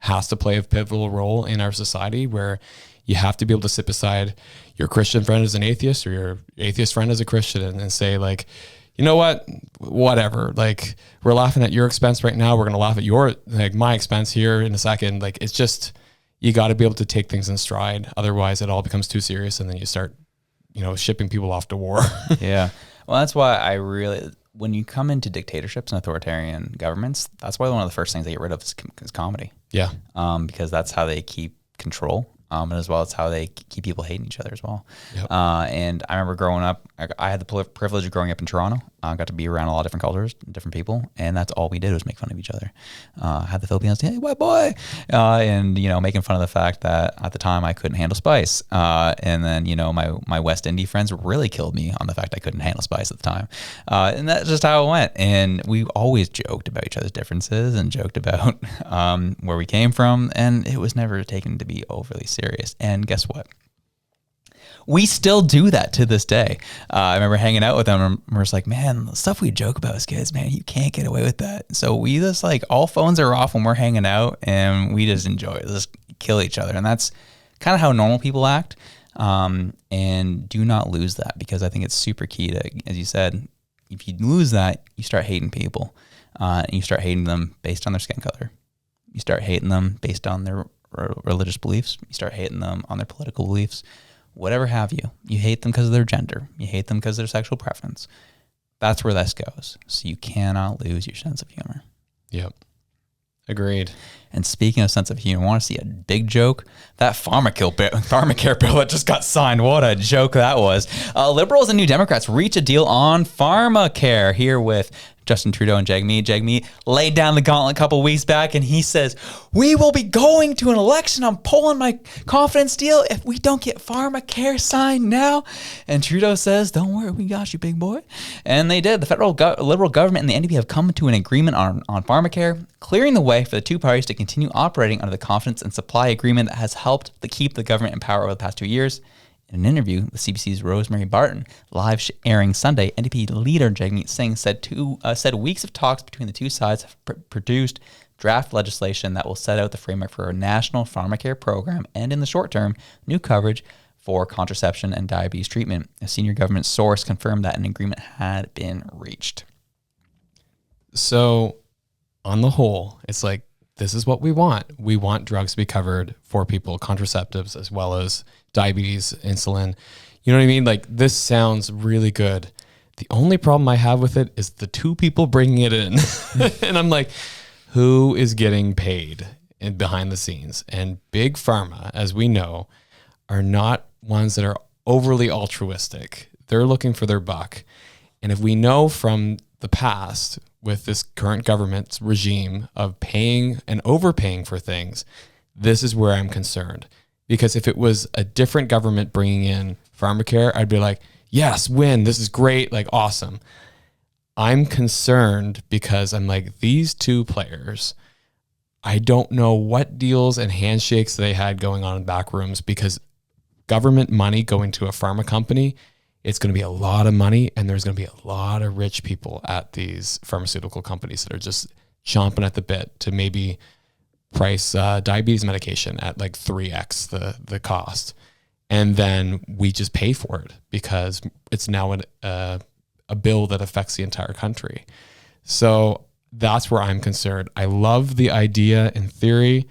has to play a pivotal role in our society, where you have to be able to sit beside your Christian friend as an atheist, or your atheist friend as a Christian, and say, like, you know what, whatever, like, we're laughing at your expense right now. We're going to laugh at my expense here in a second. Like, it's just, you got to be able to take things in stride. Otherwise it all becomes too serious, and then you start, shipping people off to war. Yeah. Well, that's why when you come into dictatorships and authoritarian governments, that's why one of the first things they get rid of is comedy. Yeah. Because that's how they keep control. And as well as how they keep people hating each other as well. Yep. And I remember growing up, I had the privilege of growing up in Toronto. I got to be around a lot of different cultures, different people, and that's all we did was make fun of each other. Had the Filipinos, hey, white boy, and making fun of the fact that at the time I couldn't handle spice, and then my West Indian friends really killed me on the fact I couldn't handle spice at the time, and that's just how it went. And we always joked about each other's differences and joked about where we came from, and it was never taken to be overly serious. And guess what? We still do that to this day. I remember hanging out with them, and we're just like, man, the stuff we joke about as kids, man, you can't get away with that. So we just all phones are off when we're hanging out, and we just enjoy it. Just kill each other. And that's kind of how normal people act. And do not lose that, because I think it's super key to, as you said, if you lose that, you start hating people. And you start hating them based on their skin color. You start hating them based on their religious beliefs. You start hating them on their political beliefs. Whatever have you. You hate them because of their gender. You hate them because of their sexual preference. That's where this goes. So you cannot lose your sense of humor. Yep. Agreed. And speaking of sense of humor, want to see a big joke? That pharmacare bill that just got signed. What a joke that was. Liberals and New Democrats reach a deal on pharmacare here with Justin Trudeau and Jagmeet. Jagmeet laid down the gauntlet a couple weeks back, and he says, we will be going to an election. I'm pulling my confidence deal if we don't get pharmacare signed now. And Trudeau says, don't worry, we got you, big boy. And they did. The federal Liberal government and the NDP have come to an agreement on pharmacare, clearing the way for the two parties to continue operating under the confidence and supply agreement that has helped to keep the government in power over the past 2 years. In an interview with CBC's Rosemary Barton, live airing Sunday, NDP leader Jagmeet Singh said weeks of talks between the two sides have produced draft legislation that will set out the framework for a national pharmacare program and, in the short term, new coverage for contraception and diabetes treatment. A senior government source confirmed that an agreement had been reached. So, on the whole, it's like, this is what we want. We want drugs to be covered for people, contraceptives, as well as diabetes, insulin. You know what I mean? Like, this sounds really good. The only problem I have with it is the two people bringing it in. And I'm like, who is getting paid behind the scenes? And big pharma, as we know, are not ones that are overly altruistic. They're looking for their buck. And if we know from the past with this current government's regime of paying and overpaying for things, this is where I'm concerned. Because if it was a different government bringing in pharmacare, I'd be like, yes, win. This is great. Like, awesome. I'm concerned because I'm like, these two players, I don't know what deals and handshakes they had going on in back rooms, because government money going to a pharma company, it's going to be a lot of money, and there's going to be a lot of rich people at these pharmaceutical companies that are just chomping at the bit to maybe price diabetes medication at like 3x the cost. And then we just pay for it because it's now a bill that affects the entire country. So that's where I'm concerned. I love the idea in theory.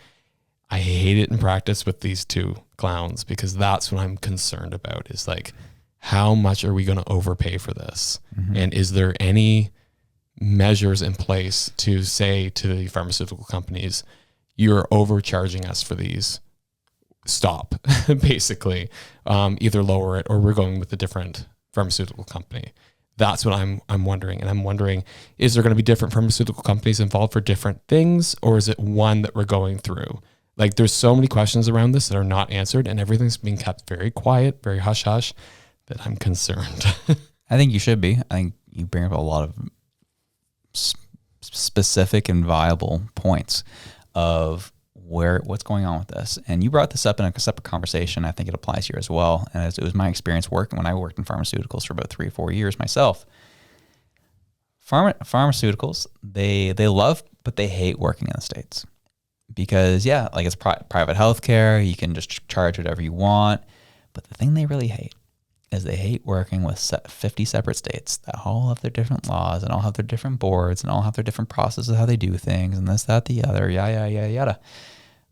I hate it in practice with these two clowns, because that's what I'm concerned about, is like, how much are we going to overpay for this? Mm-hmm. And is there any measures in place to say to the pharmaceutical companies, you're overcharging us for these? stop, basically, either lower it or we're going with a different pharmaceutical company. That's what I'm wondering. And I'm wondering, is there going to be different pharmaceutical companies involved for different things, or is it one that we're going through? Like, there's so many questions around this that are not answered, and everything's being kept very quiet, very hush-hush, that I'm concerned. I think you should be. I think you bring up a lot of specific and viable points of what's going on with this. And you brought this up in a separate conversation. I think it applies here as well. And it was my experience working when I worked in pharmaceuticals for about 3 or 4 years myself. Pharmaceuticals, they love, but they hate working in the States because like it's private healthcare. You can just charge whatever you want. But the thing they really hate is they hate working with 50 separate states that all have their different laws and all have their different boards and all have their different processes of how they do things and this, that, the other, yada.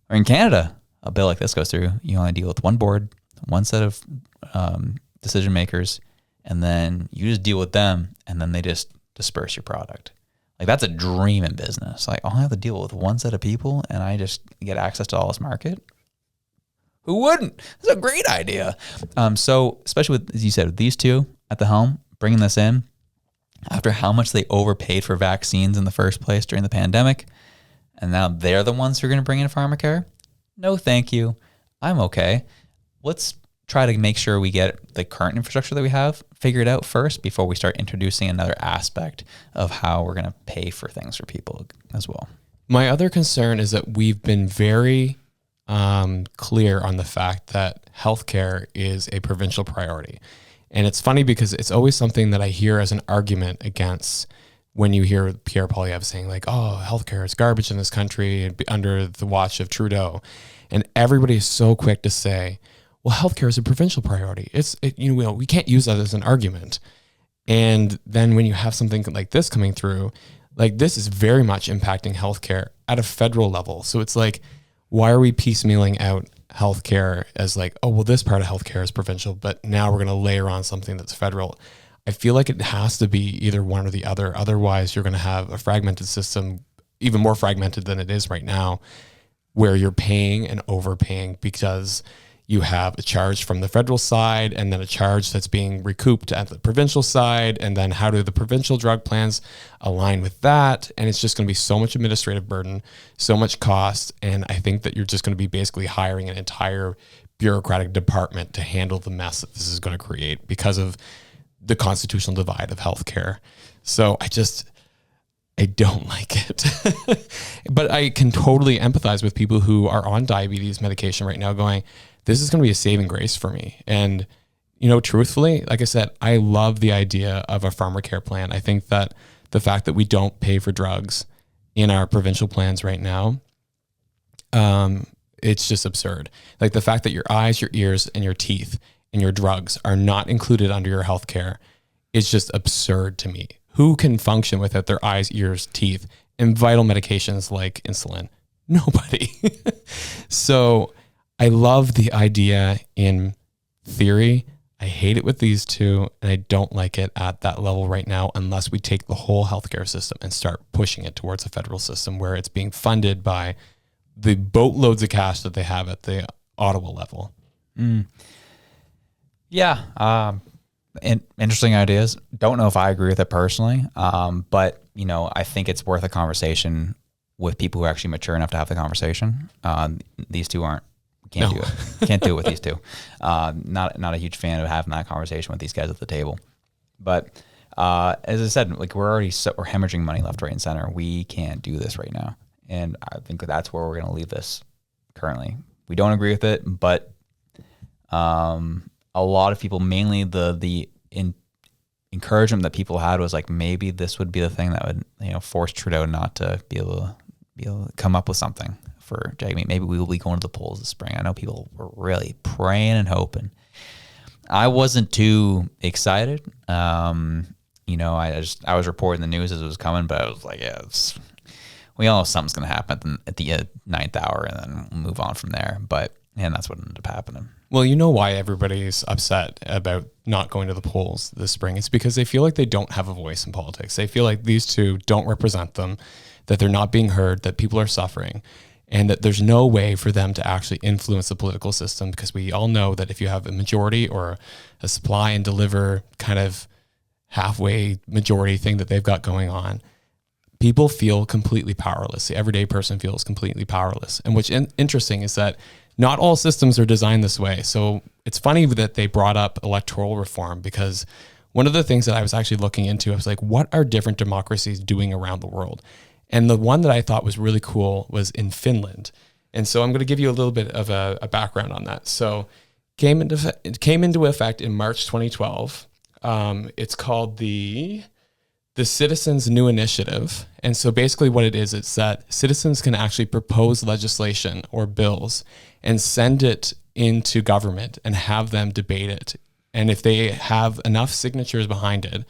Or in Canada, a bill like this goes through, you only deal with one board, one set of decision makers, and then you just deal with them, and then they just disperse your product. Like, that's a dream in business. Like, I have to deal with one set of people, and I just get access to all this market. Who wouldn't? It's a great idea. So, especially with, as you said, with these two at the helm, bringing this in, after how much they overpaid for vaccines in the first place during the pandemic, and now they're the ones who are going to bring in pharmacare? No, thank you. I'm okay. Let's try to make sure we get the current infrastructure that we have figured out first before we start introducing another aspect of how we're going to pay for things for people as well. My other concern is that we've been very clear on the fact that healthcare is a provincial priority. And it's funny because it's always something that I hear as an argument against when you hear Pierre Poilievre saying like, oh, healthcare is garbage in this country under the watch of Trudeau. And everybody is so quick to say, well, healthcare is a provincial priority. We can't use that as an argument. And then when you have something like this coming through, like this is very much impacting healthcare at a federal level. So it's like, why are we piecemealing out healthcare as like, oh, well, this part of healthcare is provincial, but now we're going to layer on something that's federal? I feel like it has to be either one or the other. Otherwise, you're going to have a fragmented system, even more fragmented than it is right now, where you're paying and overpaying because you have a charge from the federal side and then a charge that's being recouped at the provincial side. And then how do the provincial drug plans align with that? And it's just going to be so much administrative burden, so much cost. And I think that you're just going to be basically hiring an entire bureaucratic department to handle the mess that this is going to create because of the constitutional divide of healthcare. So I don't like it. But I can totally empathize with people who are on diabetes medication right now going, this is going to be a saving grace for me. And, truthfully, like I said, I love the idea of a pharmacare plan. I think that the fact that we don't pay for drugs in our provincial plans right now, it's just absurd. Like the fact that your eyes, your ears, and your teeth and your drugs are not included under your healthcare is just absurd to me. Who can function without their eyes, ears, teeth, and vital medications like insulin? Nobody. So I love the idea in theory. I hate it with these two, and I don't like it at that level right now unless we take the whole healthcare system and start pushing it towards a federal system where it's being funded by the boatloads of cash that they have at the Ottawa level. Yeah. Interesting ideas. Don't know if I agree with it personally. But I think it's worth a conversation with people who are actually mature enough to have the conversation. These two can't do it. Can't do it with these two. Not a huge fan of having that conversation with these guys at the table. But as I said, like we're hemorrhaging money left, right, and center. We can't do this right now. And I think that's where we're going to leave this currently. We don't agree with it, but a lot of people, mainly the encouragement that people had was like maybe this would be the thing that would force Trudeau not to be able to come up with something for Jagmeet. Maybe we will be going to the polls this spring. I know people were really praying and hoping. I wasn't too excited. I was reporting the news as it was coming, but I was like, we all know something's going to happen at the ninth hour, and then we'll move on from there. But that's what ended up happening. Well, you know why everybody's upset about not going to the polls this spring? It's because they feel like they don't have a voice in politics. They feel like these two don't represent them, that they're not being heard, that people are suffering. and that there's no way for them to actually influence the political system, because we all know that if you have a majority or a supply and deliver kind of halfway majority thing that they've got going on, people feel completely powerless. The everyday person feels completely powerless. And what's interesting is that not all systems are designed this way. So it's funny that they brought up electoral reform, because one of the things that I was actually looking into, I was like, what are different democracies doing around the world? And the one that I thought was really cool was in Finland. And so I'm going to give you a little bit of a background on that. So it came into effect in March 2012. It's called the Citizens' New Initiative. And so basically what it is, it's that citizens can actually propose legislation or bills and send it into government and have them debate it. And if they have enough signatures behind it,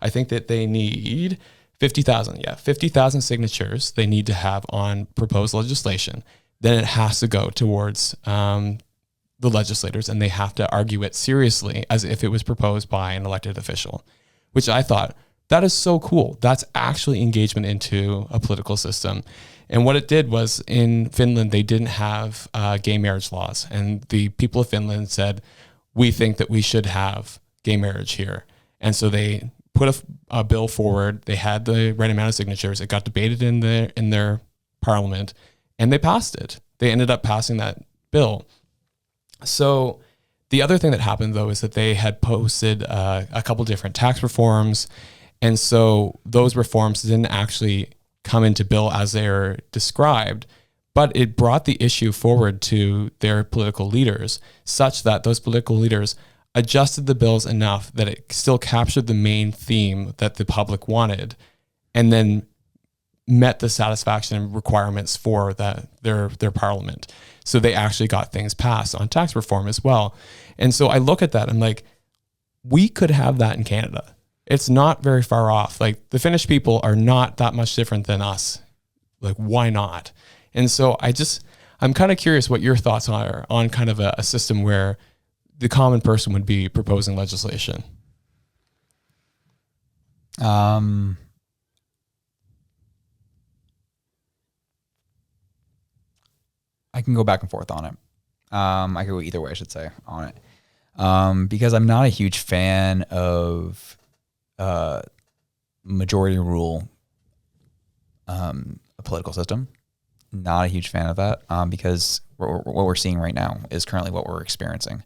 I think that they need 50,000. Yeah, 50,000 signatures they need to have on proposed legislation. Then it has to go towards the legislators, and they have to argue it seriously as if it was proposed by an elected official, which I thought, that is so cool. That's actually engagement into a political system. And what it did was, in Finland, they didn't have gay marriage laws. And the people of Finland said, we think that we should have gay marriage here. And so they put a bill forward. They had the right amount of signatures. It got debated in their parliament, and they passed it. They ended up passing that bill. So the other thing that happened, though, is that they had posted a couple different tax reforms. And so those reforms didn't actually come into bill as they are described, but it brought the issue forward to their political leaders, such that those political leaders adjusted the bills enough that it still captured the main theme that the public wanted, and then met the satisfaction requirements for their parliament. So they actually got things passed on tax reform as well. And so I look at that, I'm like, we could have that in Canada. It's not very far off. Like, the Finnish people are not that much different than us. Like, why not? And so I'm kind of curious what your thoughts are on kind of a system where the common person would be proposing legislation. I can go back and forth on it. I could go either way, I should say, on it. Because I'm not a huge fan of majority rule a political system. Not a huge fan of that, because what we're seeing right now is currently what we're experiencing.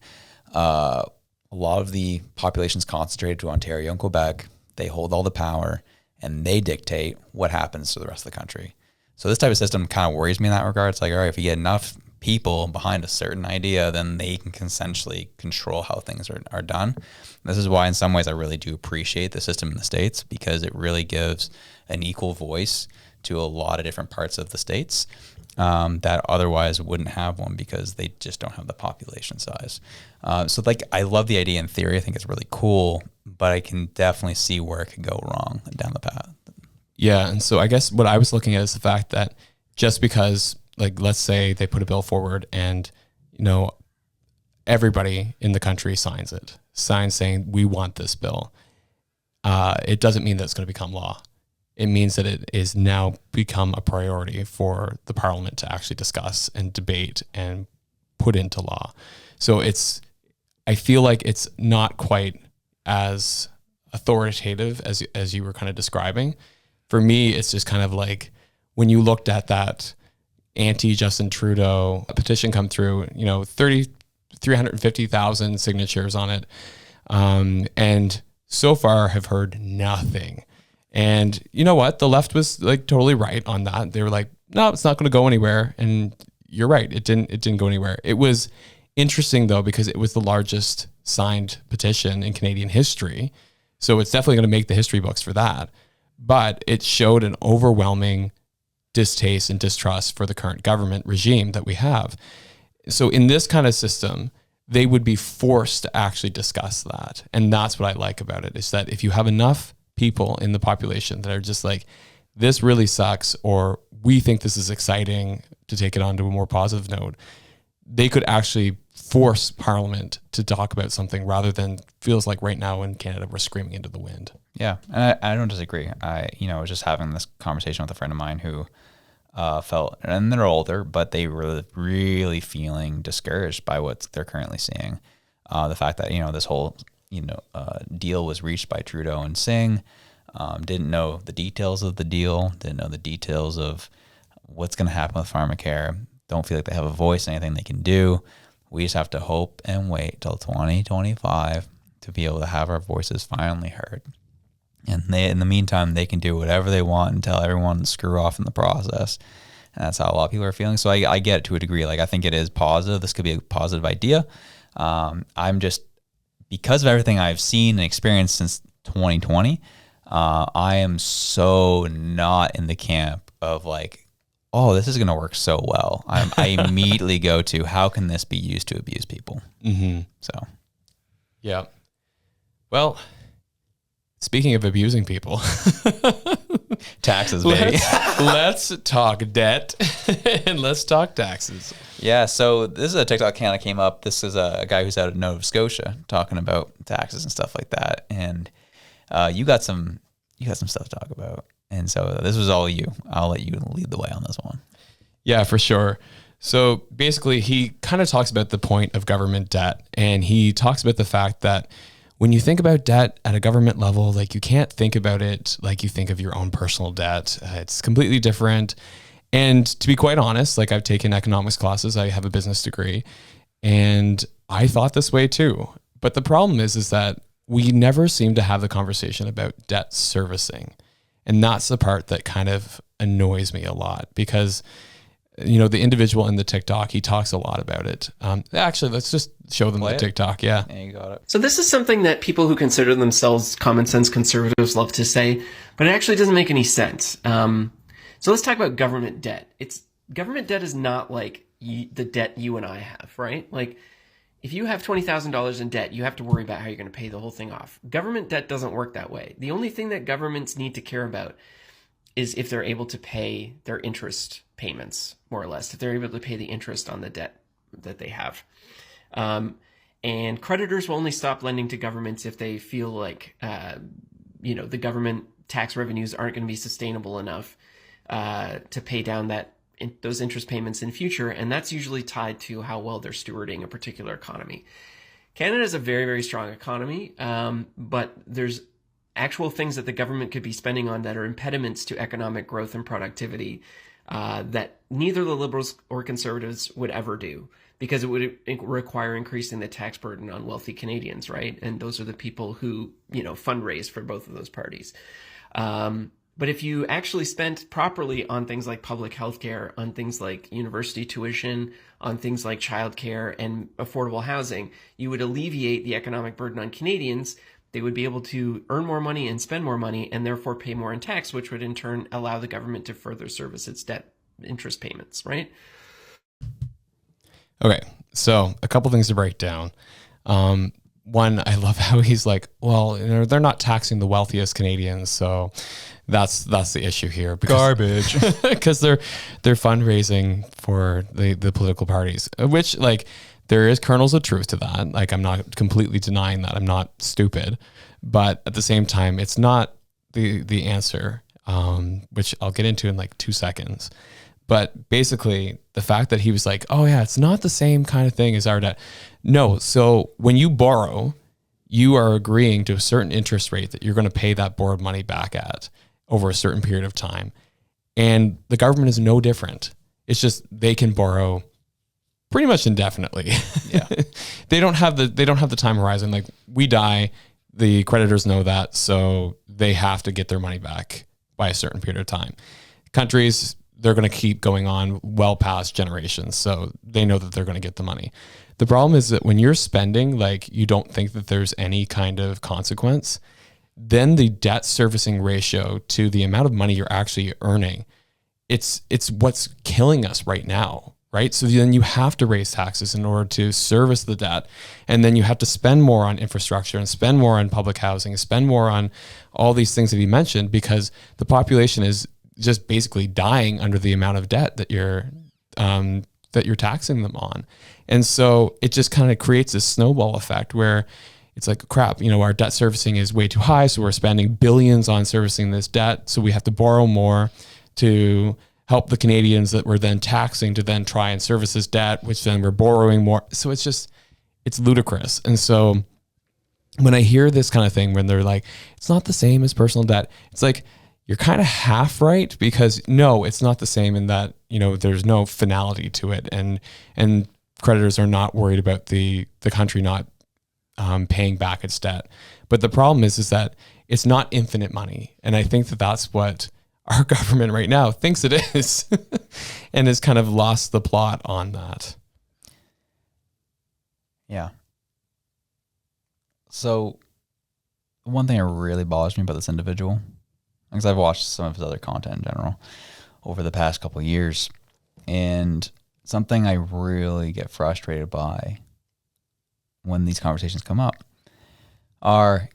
A lot of the population's concentrated to Ontario and Quebec. They hold all the power, and they dictate what happens to the rest of the country. So this type of system kind of worries me in that regard. It's like, all right, if you get enough people behind a certain idea, then they can essentially control how things are done. This is why in some ways I really do appreciate the system in the States, because it really gives an equal voice to a lot of different parts of the states that otherwise wouldn't have one, because they just don't have the population size. So like, I love the idea in theory. I think it's really cool, but I can definitely see where it could go wrong down the path. Yeah. And so I guess what I was looking at is the fact that just because, like, let's say they put a bill forward and, you know, everybody in the country signs saying we want this bill. It doesn't mean that it's going to become law. It means that it is now become a priority for the parliament to actually discuss and debate and put into law. So I feel like it's not quite as authoritative as you were kind of describing. For me, it's just kind of like when you looked at that anti-Justin Trudeau petition come through, 350,000 signatures on it. And so far have heard nothing. And you know what? The left was like totally right on that. They were like, no, it's not going to go anywhere. And you're right. It didn't go anywhere. It was interesting though, because it was the largest signed petition in Canadian history. So it's definitely going to make the history books for that. But it showed an overwhelming distaste and distrust for the current government regime that we have. So in this kind of system, they would be forced to actually discuss that. And that's what I like about it, is that if you have enough people in the population that are just like, this really sucks, or we think this is exciting, to take it on to a more positive note, they could actually force Parliament to talk about something, rather than feels like right now in Canada, we're screaming into the wind. Yeah, and I don't disagree. I was just having this conversation with a friend of mine who felt, and they're older, but they were really feeling discouraged by what they're currently seeing. The fact that, this whole, deal was reached by Trudeau and Singh, didn't know the details of the deal, didn't know the details of what's going to happen with pharmacare, don't feel like they have a voice, anything they can do. We just have to hope and wait till 2025 to be able to have our voices finally heard. And in the meantime, they can do whatever they want and tell everyone to screw off in the process. And that's how a lot of people are feeling. So I get it to a degree. Like, I think it is positive. This could be a positive idea. I'm just, because of everything I've seen and experienced since 2020, I am so not in the camp of like, oh, this is going to work so well. I immediately go to, how can this be used to abuse people? Mm-hmm. So, yeah. Well, speaking of abusing people, taxes, baby. Let's talk debt and let's talk taxes. Yeah, so this is a TikTok account that came up. This is a guy who's out of Nova Scotia talking about taxes and stuff like that. And you got some stuff to talk about. And so this was all you. I'll let you lead the way on this one. Yeah, for sure. So basically, he kind of talks about the point of government debt, and he talks about the fact that when you think about debt at a government level, like, you can't think about it like you think of your own personal debt. It's completely different. And to be quite honest, like, I've taken economics classes, I have a business degree, and I thought this way too. But the problem is that we never seem to have the conversation about debt servicing. And that's the part that kind of annoys me a lot, because, the individual in the TikTok, he talks a lot about it. Actually, let's just show them the TikTok. Yeah. Yeah, you got it. So this is something that people who consider themselves common sense conservatives love to say, but it actually doesn't make any sense. So let's talk about government debt. Government debt is not like the debt you and I have, right? Like, if you have $20,000 in debt, you have to worry about how you're going to pay the whole thing off. Government debt doesn't work that way. The only thing that governments need to care about is if they're able to pay their interest payments, more or less, if they're able to pay the interest on the debt that they have. And creditors will only stop lending to governments if they feel like, the government tax revenues aren't going to be sustainable enough to pay down those interest payments in future. And that's usually tied to how well they're stewarding a particular economy. Canada is a very, very strong economy, but there's actual things that the government could be spending on that are impediments to economic growth and productivity that neither the Liberals or Conservatives would ever do, because it would require increasing the tax burden on wealthy Canadians, right? And those are the people who, fundraise for both of those parties. But if you actually spent properly on things like public health care, on things like university tuition, on things like childcare and affordable housing, you would alleviate the economic burden on Canadians. They would be able to earn more money and spend more money and therefore pay more in tax, which would in turn allow the government to further service its debt interest payments, right? Okay, so a couple things to break down. One, I love how he's like, well, they're not taxing the wealthiest Canadians, so that's the issue here. Garbage. Because they're fundraising for the political parties, which, like, there is kernels of truth to that. Like, I'm not completely denying that. I'm not stupid, but at the same time, it's not the answer, which I'll get into in like 2 seconds. But basically, the fact that he was like, oh yeah, it's not the same kind of thing as our debt. No, so when you borrow, you are agreeing to a certain interest rate that you're going to pay that borrowed money back at over a certain period of time. And the government is no different. It's just they can borrow pretty much indefinitely. Yeah. They don't have the time horizon. Like, we die, the creditors know that, so they have to get their money back by a certain period of time. Countries, they're going to keep going on well past generations, so they know that they're going to get the money. The problem is that when you're spending, like, you don't think that there's any kind of consequence, then the debt servicing ratio to the amount of money you're actually earning, it's what's killing us right now, right? So then you have to raise taxes in order to service the debt, and then you have to spend more on infrastructure and spend more on public housing and spend more on all these things that he mentioned, because the population is just basically dying under the amount of debt that you're taxing them on. And so it just kind of creates this snowball effect where it's like, crap, our debt servicing is way too high, so we're spending billions on servicing this debt, so we have to borrow more to help the Canadians that we're then taxing to then try and service this debt, which then we're borrowing more. So it's ludicrous. And so when I hear this kind of thing, when they're like, it's not the same as personal debt, it's like, you're kind of half right, because no, it's not the same in that, there's no finality to it. And creditors are not worried about the country not paying back its debt. But the problem is that it's not infinite money. And I think that that's what our government right now thinks it is and has kind of lost the plot on that. Yeah. So one thing that really bothers me about this individual, because I've watched some of his other content in general over the past couple of years, and something I really get frustrated by when these conversations come up are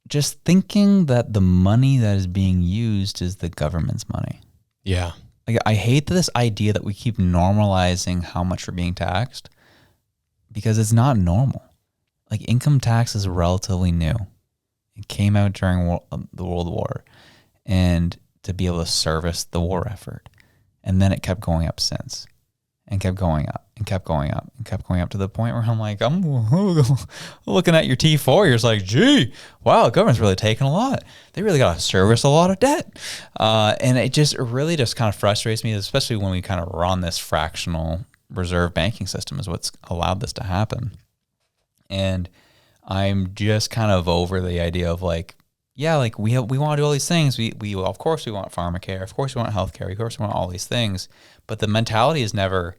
just thinking that the money that is being used is the government's money. Yeah. Like, I hate this idea that we keep normalizing how much we're being taxed, because it's not normal. Like, income tax is relatively new. It came out during the World War, and to be able to service the war effort. And then it kept going up since, and kept going up and kept going up and kept going up to the point where I'm like, I'm looking at your T4, you're just like, gee, wow, the government's really taking a lot. They really got to service a lot of debt. And it really just kind of frustrates me, especially when we kind of run this fractional reserve banking system is what's allowed this to happen. And I'm just kind of over the idea of like, yeah, like we want to do all these things. We of course we want pharmacare, of course we want healthcare, of course we want all these things. But the mentality is never,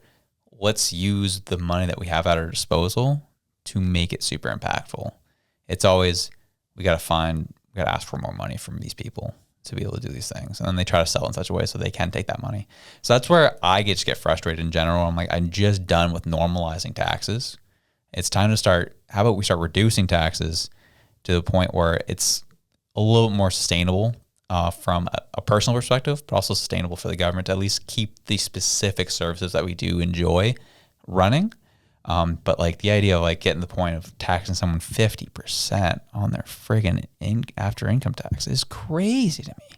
let's use the money that we have at our disposal to make it super impactful. It's always, we got to ask for more money from these people to be able to do these things. And then they try to sell in such a way so they can take that money. So that's where I just get frustrated in general. I'm like, I'm just done with normalizing taxes. It's time to start, how about we start reducing taxes to the point where it's a little more sustainable from a personal perspective, but also sustainable for the government to at least keep the specific services that we do enjoy running. But like the idea of like getting to the point of taxing someone 50% on their friggin' after income tax is crazy to me.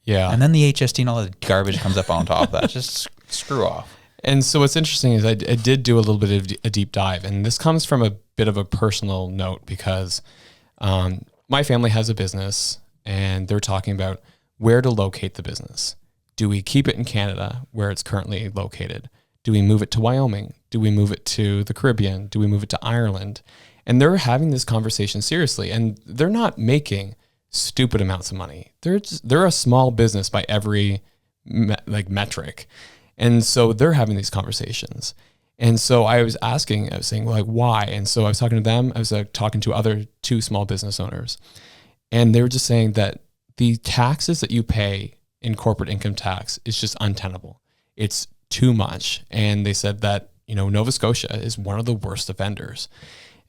Yeah. And then the HST and all the garbage comes up on top of that. Just screw off. And so what's interesting is I did do a little bit of a deep dive, and this comes from a bit of a personal note because my family has a business and they're talking about where to locate the business. Do we keep it in Canada where it's currently located? Do we move it to Wyoming? Do we move it to the Caribbean? Do we move it to Ireland? And they're having this conversation seriously, and they're not making stupid amounts of money. They're a small business by every metric. And so they're having these conversations. And so I was saying like, why? And so I was talking to them. I was talking to other two small business owners. And they were just saying that the taxes that you pay in corporate income tax is just untenable. It's too much. And they said that, Nova Scotia is one of the worst offenders.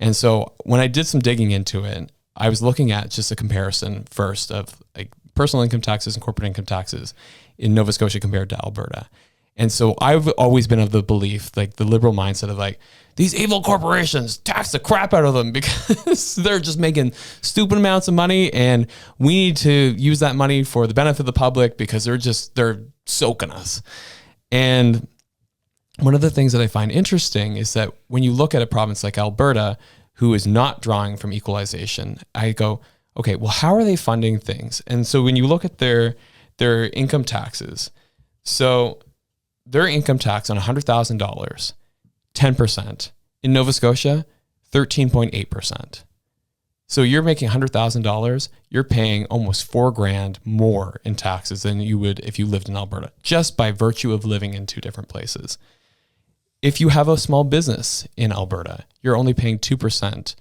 And so when I did some digging into it, I was looking at just a comparison first of like personal income taxes and corporate income taxes in Nova Scotia compared to Alberta. And so I've always been of the belief, like the liberal mindset of like, these evil corporations, tax the crap out of them because they're just making stupid amounts of money, and we need to use that money for the benefit of the public because they're soaking us. And one of the things that I find interesting is that when you look at a province like Alberta, who is not drawing from equalization, I go, okay, well, how are they funding things? And so when you look at their income taxes, so their income tax on $100,000, 10%. In Nova Scotia, 13.8%. So you're making $100,000, you're paying almost $4,000 more in taxes than you would if you lived in Alberta, just by virtue of living in two different places. If you have a small business in Alberta, you're only paying 2%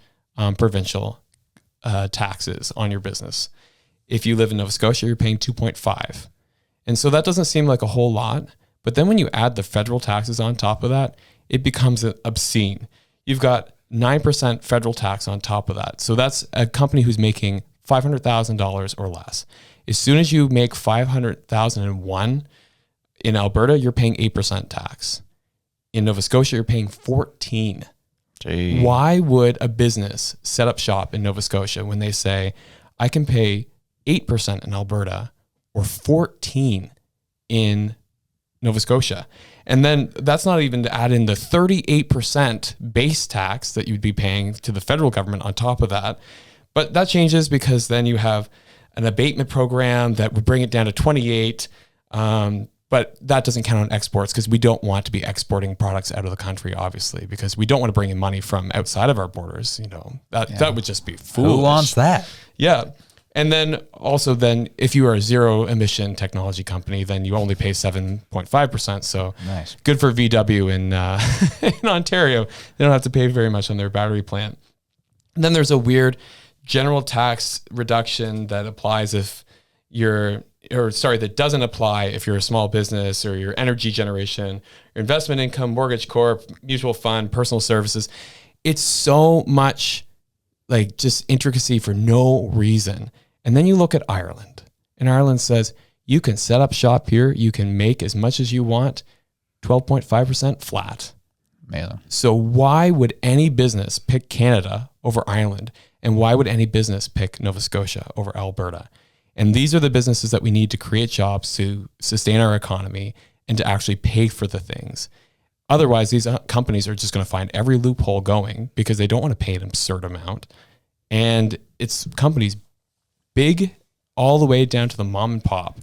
provincial taxes on your business. If you live in Nova Scotia, you're paying 2.5%. And so that doesn't seem like a whole lot. But then when you add the federal taxes on top of that, it becomes obscene. You've got 9% federal tax on top of that. So that's a company who's making $500,000 or less. As soon as you make $500,001 in Alberta, you're paying 8% tax. In Nova Scotia, you're paying 14%. Gee. Why would a business set up shop in Nova Scotia when they say, I can pay 8% in Alberta or 14% in Nova Scotia. And then that's not even to add in the 38% base tax that you'd be paying to the federal government on top of that. But that changes because then you have an abatement program that would bring it down to 28. But that doesn't count on exports because we don't want to be exporting products out of the country, obviously, because we don't want to bring in money from outside of our borders. That would just be foolish. Who wants that? Yeah. And then also if you are a zero emission technology company, then you only pay 7.5%. So nice. Good for VW in Ontario. They don't have to pay very much on their battery plant. And then there's a weird general tax reduction that applies that doesn't apply if you're a small business or your energy generation, your investment income, mortgage corp, mutual fund, personal services. It's so much like just intricacy for no reason. And then you look at Ireland, and Ireland says you can set up shop here, you can make as much as you want, 12.5% flat. Amazing. So why would any business pick Canada over Ireland? And why would any business pick Nova Scotia over Alberta? And these are the businesses that we need to create jobs to sustain our economy and to actually pay for the things. Otherwise, these companies are just going to find every loophole going because they don't want to pay an absurd amount. And it's companies big all the way down to the mom and pop.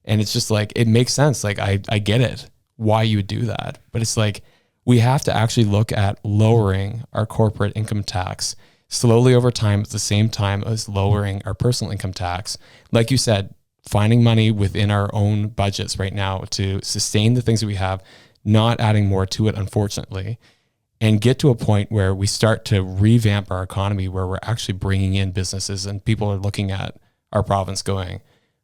And it's just like, it makes sense. Like, I get it, why you would do that. But it's like, we have to actually look at lowering our corporate income tax slowly over time at the same time as lowering our personal income tax. Like you said, finding money within our own budgets right now to sustain the things that we have, not adding more to it, unfortunately, and get to a point where we start to revamp our economy, where we're actually bringing in businesses and people are looking at our province going,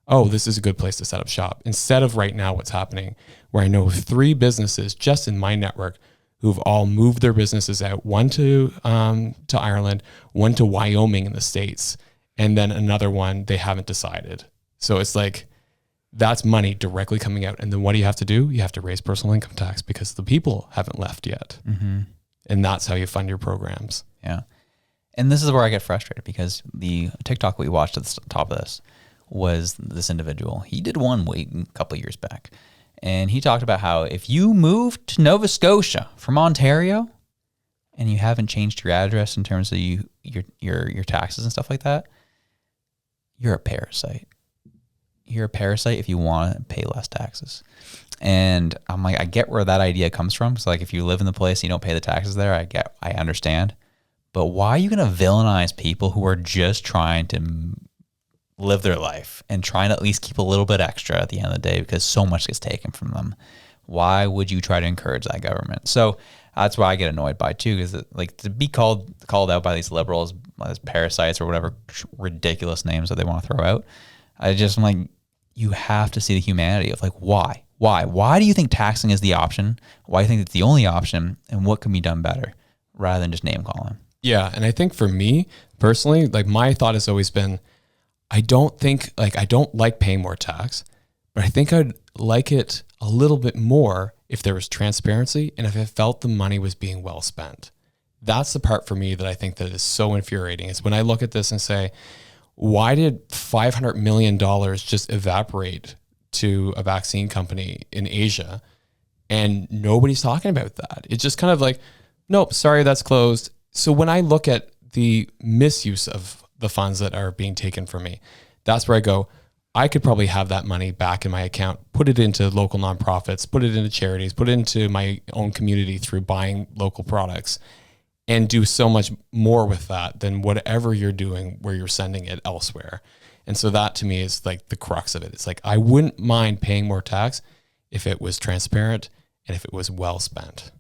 oh, this is a good place to set up shop. Instead of right now what's happening, where I know 3 businesses just in my network who've all moved their businesses out, one to Ireland, one to Wyoming in the States, and then another one they haven't decided. So it's like, that's money directly coming out. And then what do you have to do? You have to raise personal income tax because the people haven't left yet. Mm-hmm. And that's how you fund your programs. Yeah. And this is where I get frustrated because the TikTok we watched at the top of this was this individual. He did one a couple of years back. And he talked about how if you moved to Nova Scotia from Ontario and you haven't changed your address in terms of your taxes and stuff like that, you're a parasite. You're a parasite if you want to pay less taxes. And I'm like, I get where that idea comes from. So like, if you live in the place and you don't pay the taxes there, I understand. But why are you going to villainize people who are just trying to live their life and trying to at least keep a little bit extra at the end of the day because so much gets taken from them? Why would you try to encourage that government? So that's why I get annoyed by it too, because like to be called out by these liberals as parasites or whatever ridiculous names that they want to throw out. I'm like, you have to see the humanity of like, why? Why do you think taxing is the option? Why do you think it's the only option? And what can be done better rather than just name calling? Yeah. And I think for me personally, like my thought has always been, I don't like paying more tax, but I think I'd like it a little bit more if there was transparency and if I felt the money was being well spent. That's the part for me that I think that is so infuriating, is when I look at this and say, why did $500 million just evaporate to a vaccine company in Asia and nobody's talking about that? It's just kind of like, nope, sorry, that's closed. So when I look at the misuse of the funds that are being taken from me, that's where I go, I could probably have that money back in my account, put it into local nonprofits, put it into charities, put it into my own community through buying local products, and do so much more with that than whatever you're doing where you're sending it elsewhere. And so that to me is like the crux of it. It's like, I wouldn't mind paying more tax if it was transparent and if it was well spent.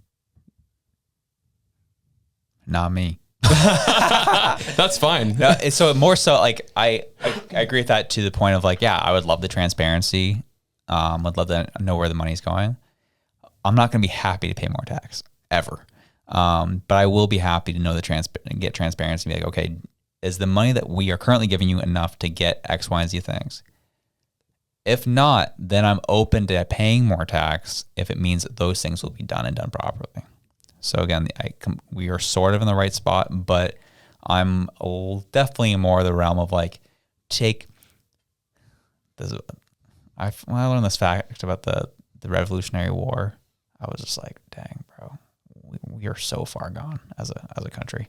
Not me. That's fine. No, so more so like I agree with that to the point of like, yeah, I would love the transparency. I'd love to know where the money's going. I'm not going to be happy to pay more tax ever. But I will be happy to know get transparency and be like, okay, is the money that we are currently giving you enough to get X, Y, and Z things? If not, then I'm open to paying more tax if it means that those things will be done and done properly. So again, we are sort of in the right spot, but I'm definitely more of the realm of like, when I learned this fact about the Revolutionary War, I was just like, dang, bro, we are so far gone as a country.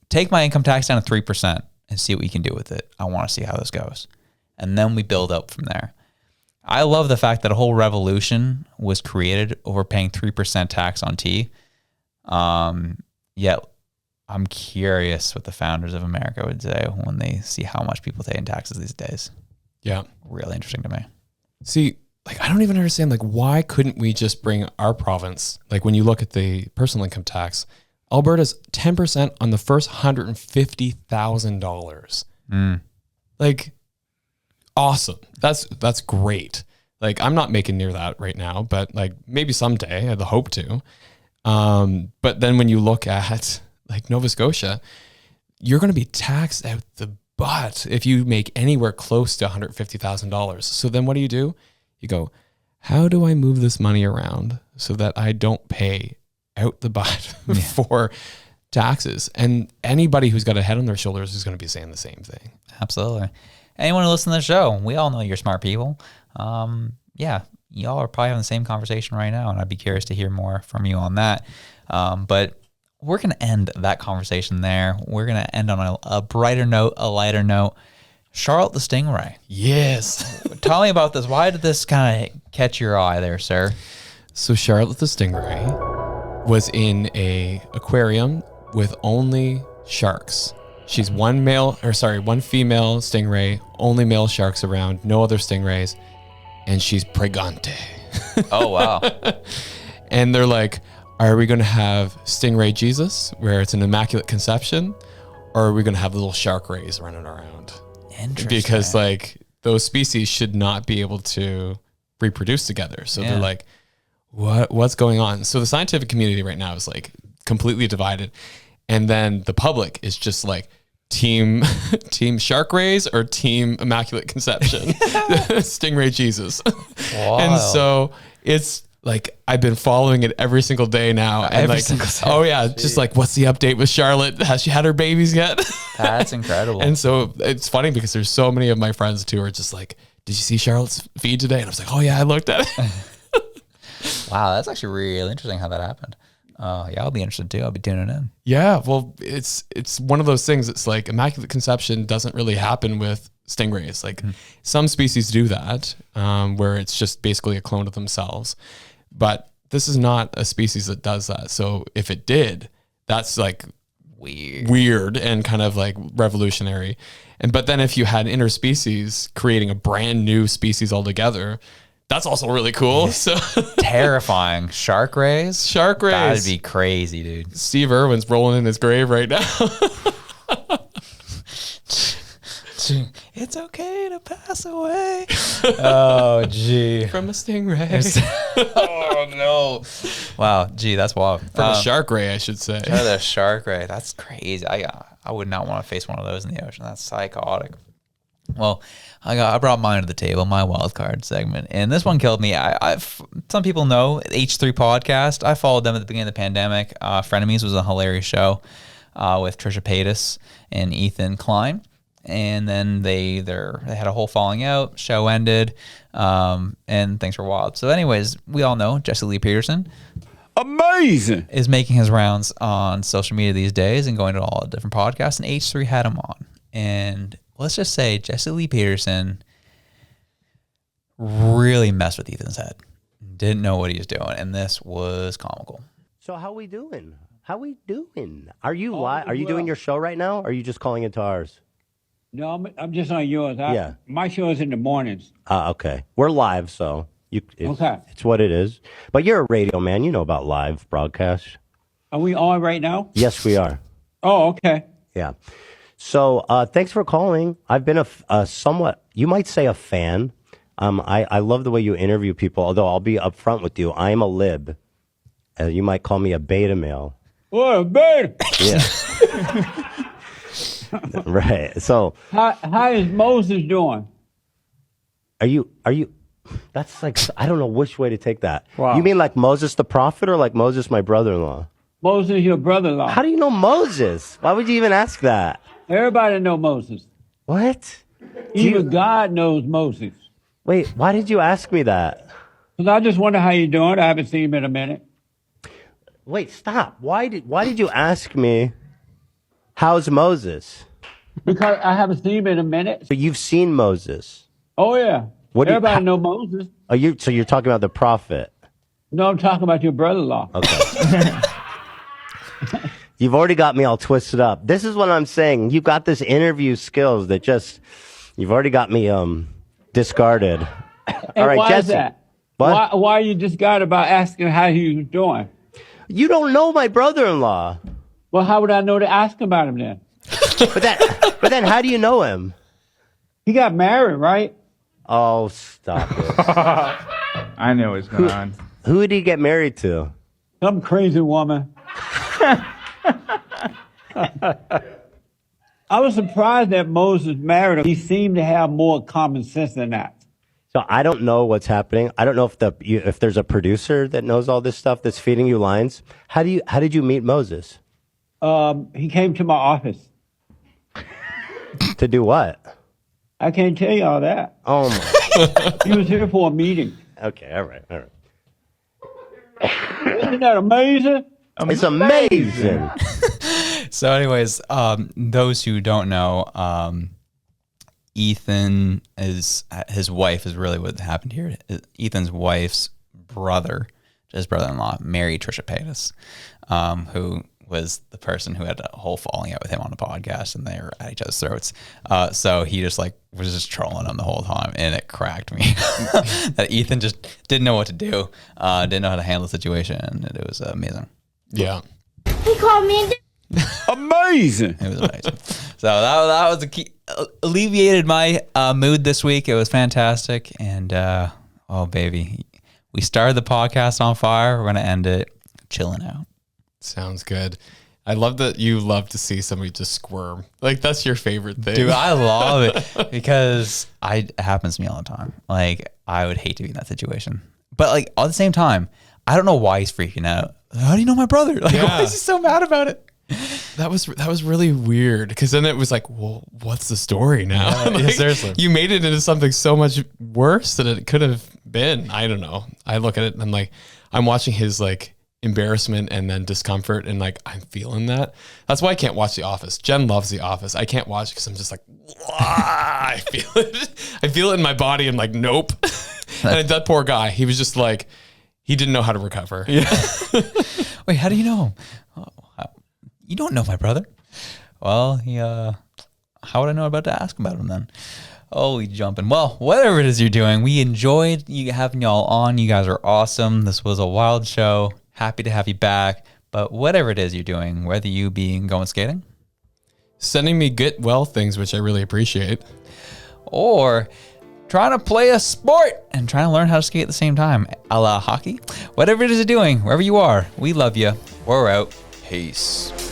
Take my income tax down to 3% and see what we can do with it. I want to see how this goes. And then we build up from there. I love the fact that a whole revolution was created over paying 3% tax on tea. Yet I'm curious what the founders of America would say when they see how much people pay in taxes these days. Yeah. Really interesting to me. See, like, I don't even understand, like, why couldn't we just bring our province, like, when you look at the personal income tax, Alberta's 10% on the first $150,000. Like, awesome. That's great. Like, I'm not making near that right now, but like maybe someday I have the hope to. But then when you look at like Nova Scotia, you're going to be taxed out the butt if you make anywhere close to $150,000. So then what do? You go, how do I move this money around so that I don't pay out the butt for taxes? And anybody who's got a head on their shoulders is going to be saying the same thing. Absolutely. Anyone who listens to the show, we all know you're smart people. Yeah, y'all are probably having the same conversation right now, and I'd be curious to hear more from you on that. But we're going to end that conversation there. We're going to end on a brighter note, a lighter note. Charlotte the Stingray. Yes. Tell me about this. Why did this kind of catch your eye there, sir? So Charlotte the Stingray was in a aquarium with only sharks. She's one female stingray, only male sharks around, no other stingrays, and she's pregante. Oh, wow. And they're like, are we going to have Stingray Jesus, where it's an immaculate conception, or are we going to have little shark rays running around? Interesting. Because like those species should not be able to reproduce together. So they're like, what's going on? So the scientific community right now is like completely divided. And then the public is just like, team shark rays or team immaculate conception. Stingray Jesus. Wow. And so it's like I've been following it every single day now. And every like, single day. Oh yeah, just like, what's the update with Charlotte? Has she had her babies yet? That's incredible. And so it's funny because there's so many of my friends too are just like, did you see Charlotte's feed today? And I was like, oh yeah, I looked at it. Wow, that's actually really interesting how that happened. Yeah, I'll be interested too. I'll be tuning in. Yeah, well, it's one of those things. It's like immaculate conception doesn't really happen with stingrays. Like some species do that, where it's just basically a clone of themselves. But this is not a species that does that. So if it did, that's like weird and kind of like revolutionary. But then if you had interspecies creating a brand new species altogether, that's also really cool. So terrifying. Shark rays? That'd be crazy, dude. Steve Irwin's rolling in his grave right now. It's okay to pass away. Oh, gee. From a stingray. Oh, no. Wow, gee, that's wild. From a shark ray, I should say. The shark ray. That's crazy. I would not want to face one of those in the ocean. That's psychotic. Well, I brought mine to the table, my wild card segment, and this one killed me. Some people know H3 podcast. I followed them at the beginning of the pandemic. Frenemies was a hilarious show with Trisha Paytas and Ethan Klein, and then they had a whole falling out. Show ended, and things were wild. So, anyways, we all know Jesse Lee Petersen. Amazing. Is making his rounds on social media these days and going to all the different podcasts, and H3 had him on, and let's just say Jesse Lee Petersen really messed with Ethan's head. Didn't know what he was doing, and this was comical. So how we doing? Are you live? Are you doing your show right now, or are you just calling into ours? No, I'm just on yours. Yeah. My show is in the mornings. Okay. We're live, so okay. It's what it is. But you're a radio man. You know about live broadcasts. Are we on right now? Yes, we are. Oh, okay. Yeah. So thanks for calling. I've been a somewhat, you might say, a fan. I love the way you interview people, although I'll be upfront with you. I'm a lib. You might call me a beta male. Oh, a beta. Yeah. Right. So how is Moses doing? Are you? That's like, I don't know which way to take that. Wow. You mean like Moses the prophet, or like Moses my brother-in-law? Moses, your brother-in-law. How do you know Moses? Why would you even ask that? Everybody know Moses. What? Even God knows Moses. Wait, why did you ask me that? Because I just wonder how you're doing. I haven't seen him in a minute. Wait, stop. Why did you ask me, how's Moses? Because I haven't seen him in a minute. But you've seen Moses. Oh, yeah. Everybody know Moses. So you're talking about the prophet? No, I'm talking about your brother-in-law. Okay. You've already got me all twisted up. This is what I'm saying. You've got this interview skills that you've already got me discarded. And all right, why Jesse. is that? What? Why you discarded about asking how he was doing? You don't know my brother-in-law. Well, how would I know to ask about him then? but then how do you know him? He got married, right? Oh, stop it. I know what's going on. Who did he get married to? Some crazy woman. I was surprised that Moses married her. He seemed to have more common sense than that. So I don't know what's happening. I don't know if there's a producer that knows all this stuff that's feeding you lines. How did you meet Moses? He came to my office. To do what? I can't tell you all that. Oh my. He was here for a meeting. Okay, all right. Isn't that amazing? It's amazing. So anyways, those who don't know, Ethan his wife is really what happened here. Ethan's wife's his brother-in-law, married Trisha Paytas, who was the person who had a whole falling out with him on the podcast, and they were at each other's throats. So he just was just trolling him the whole time, and it cracked me that Ethan just didn't know what to do, didn't know how to handle the situation, and it was amazing. Yeah. He called me amazing. It was amazing. So that was the key. Alleviated my mood this week. It was fantastic, and oh baby, we started the podcast on fire. We're gonna end it chilling out. Sounds good. I love that you love to see somebody just squirm. Like, that's your favorite thing. Dude, I love it because it happens to me all the time. Like, I would hate to be in that situation. But, like, at the same time, I don't know why he's freaking out. How do you know my brother? Like, why is he so mad about it? That was really weird, because then it was like, well, what's the story now? Yeah, like, seriously. You made it into something so much worse than it could have been. I don't know. I look at it and I'm like, I'm watching his, like, embarrassment and then discomfort, and like I'm feeling that. That's why I can't watch The Office. Jen loves The Office. I can't watch it because I'm just like, I feel it. I feel it in my body. I'm like, nope. And that poor guy, he was just like, he didn't know how to recover. Yeah. Wait, how do you know him? Oh, you don't know my brother. Well, how would I know about to ask about him then? Holy jumping. Well, whatever it is you're doing, we enjoyed having y'all on. You guys are awesome. This was a wild show. Happy to have you back. But whatever it is you're doing, whether you being going skating, sending me get well things, which I really appreciate, or trying to play a sport and trying to learn how to skate at the same time, a la hockey, whatever it is you're doing, wherever you are, we love you. We're out. Peace.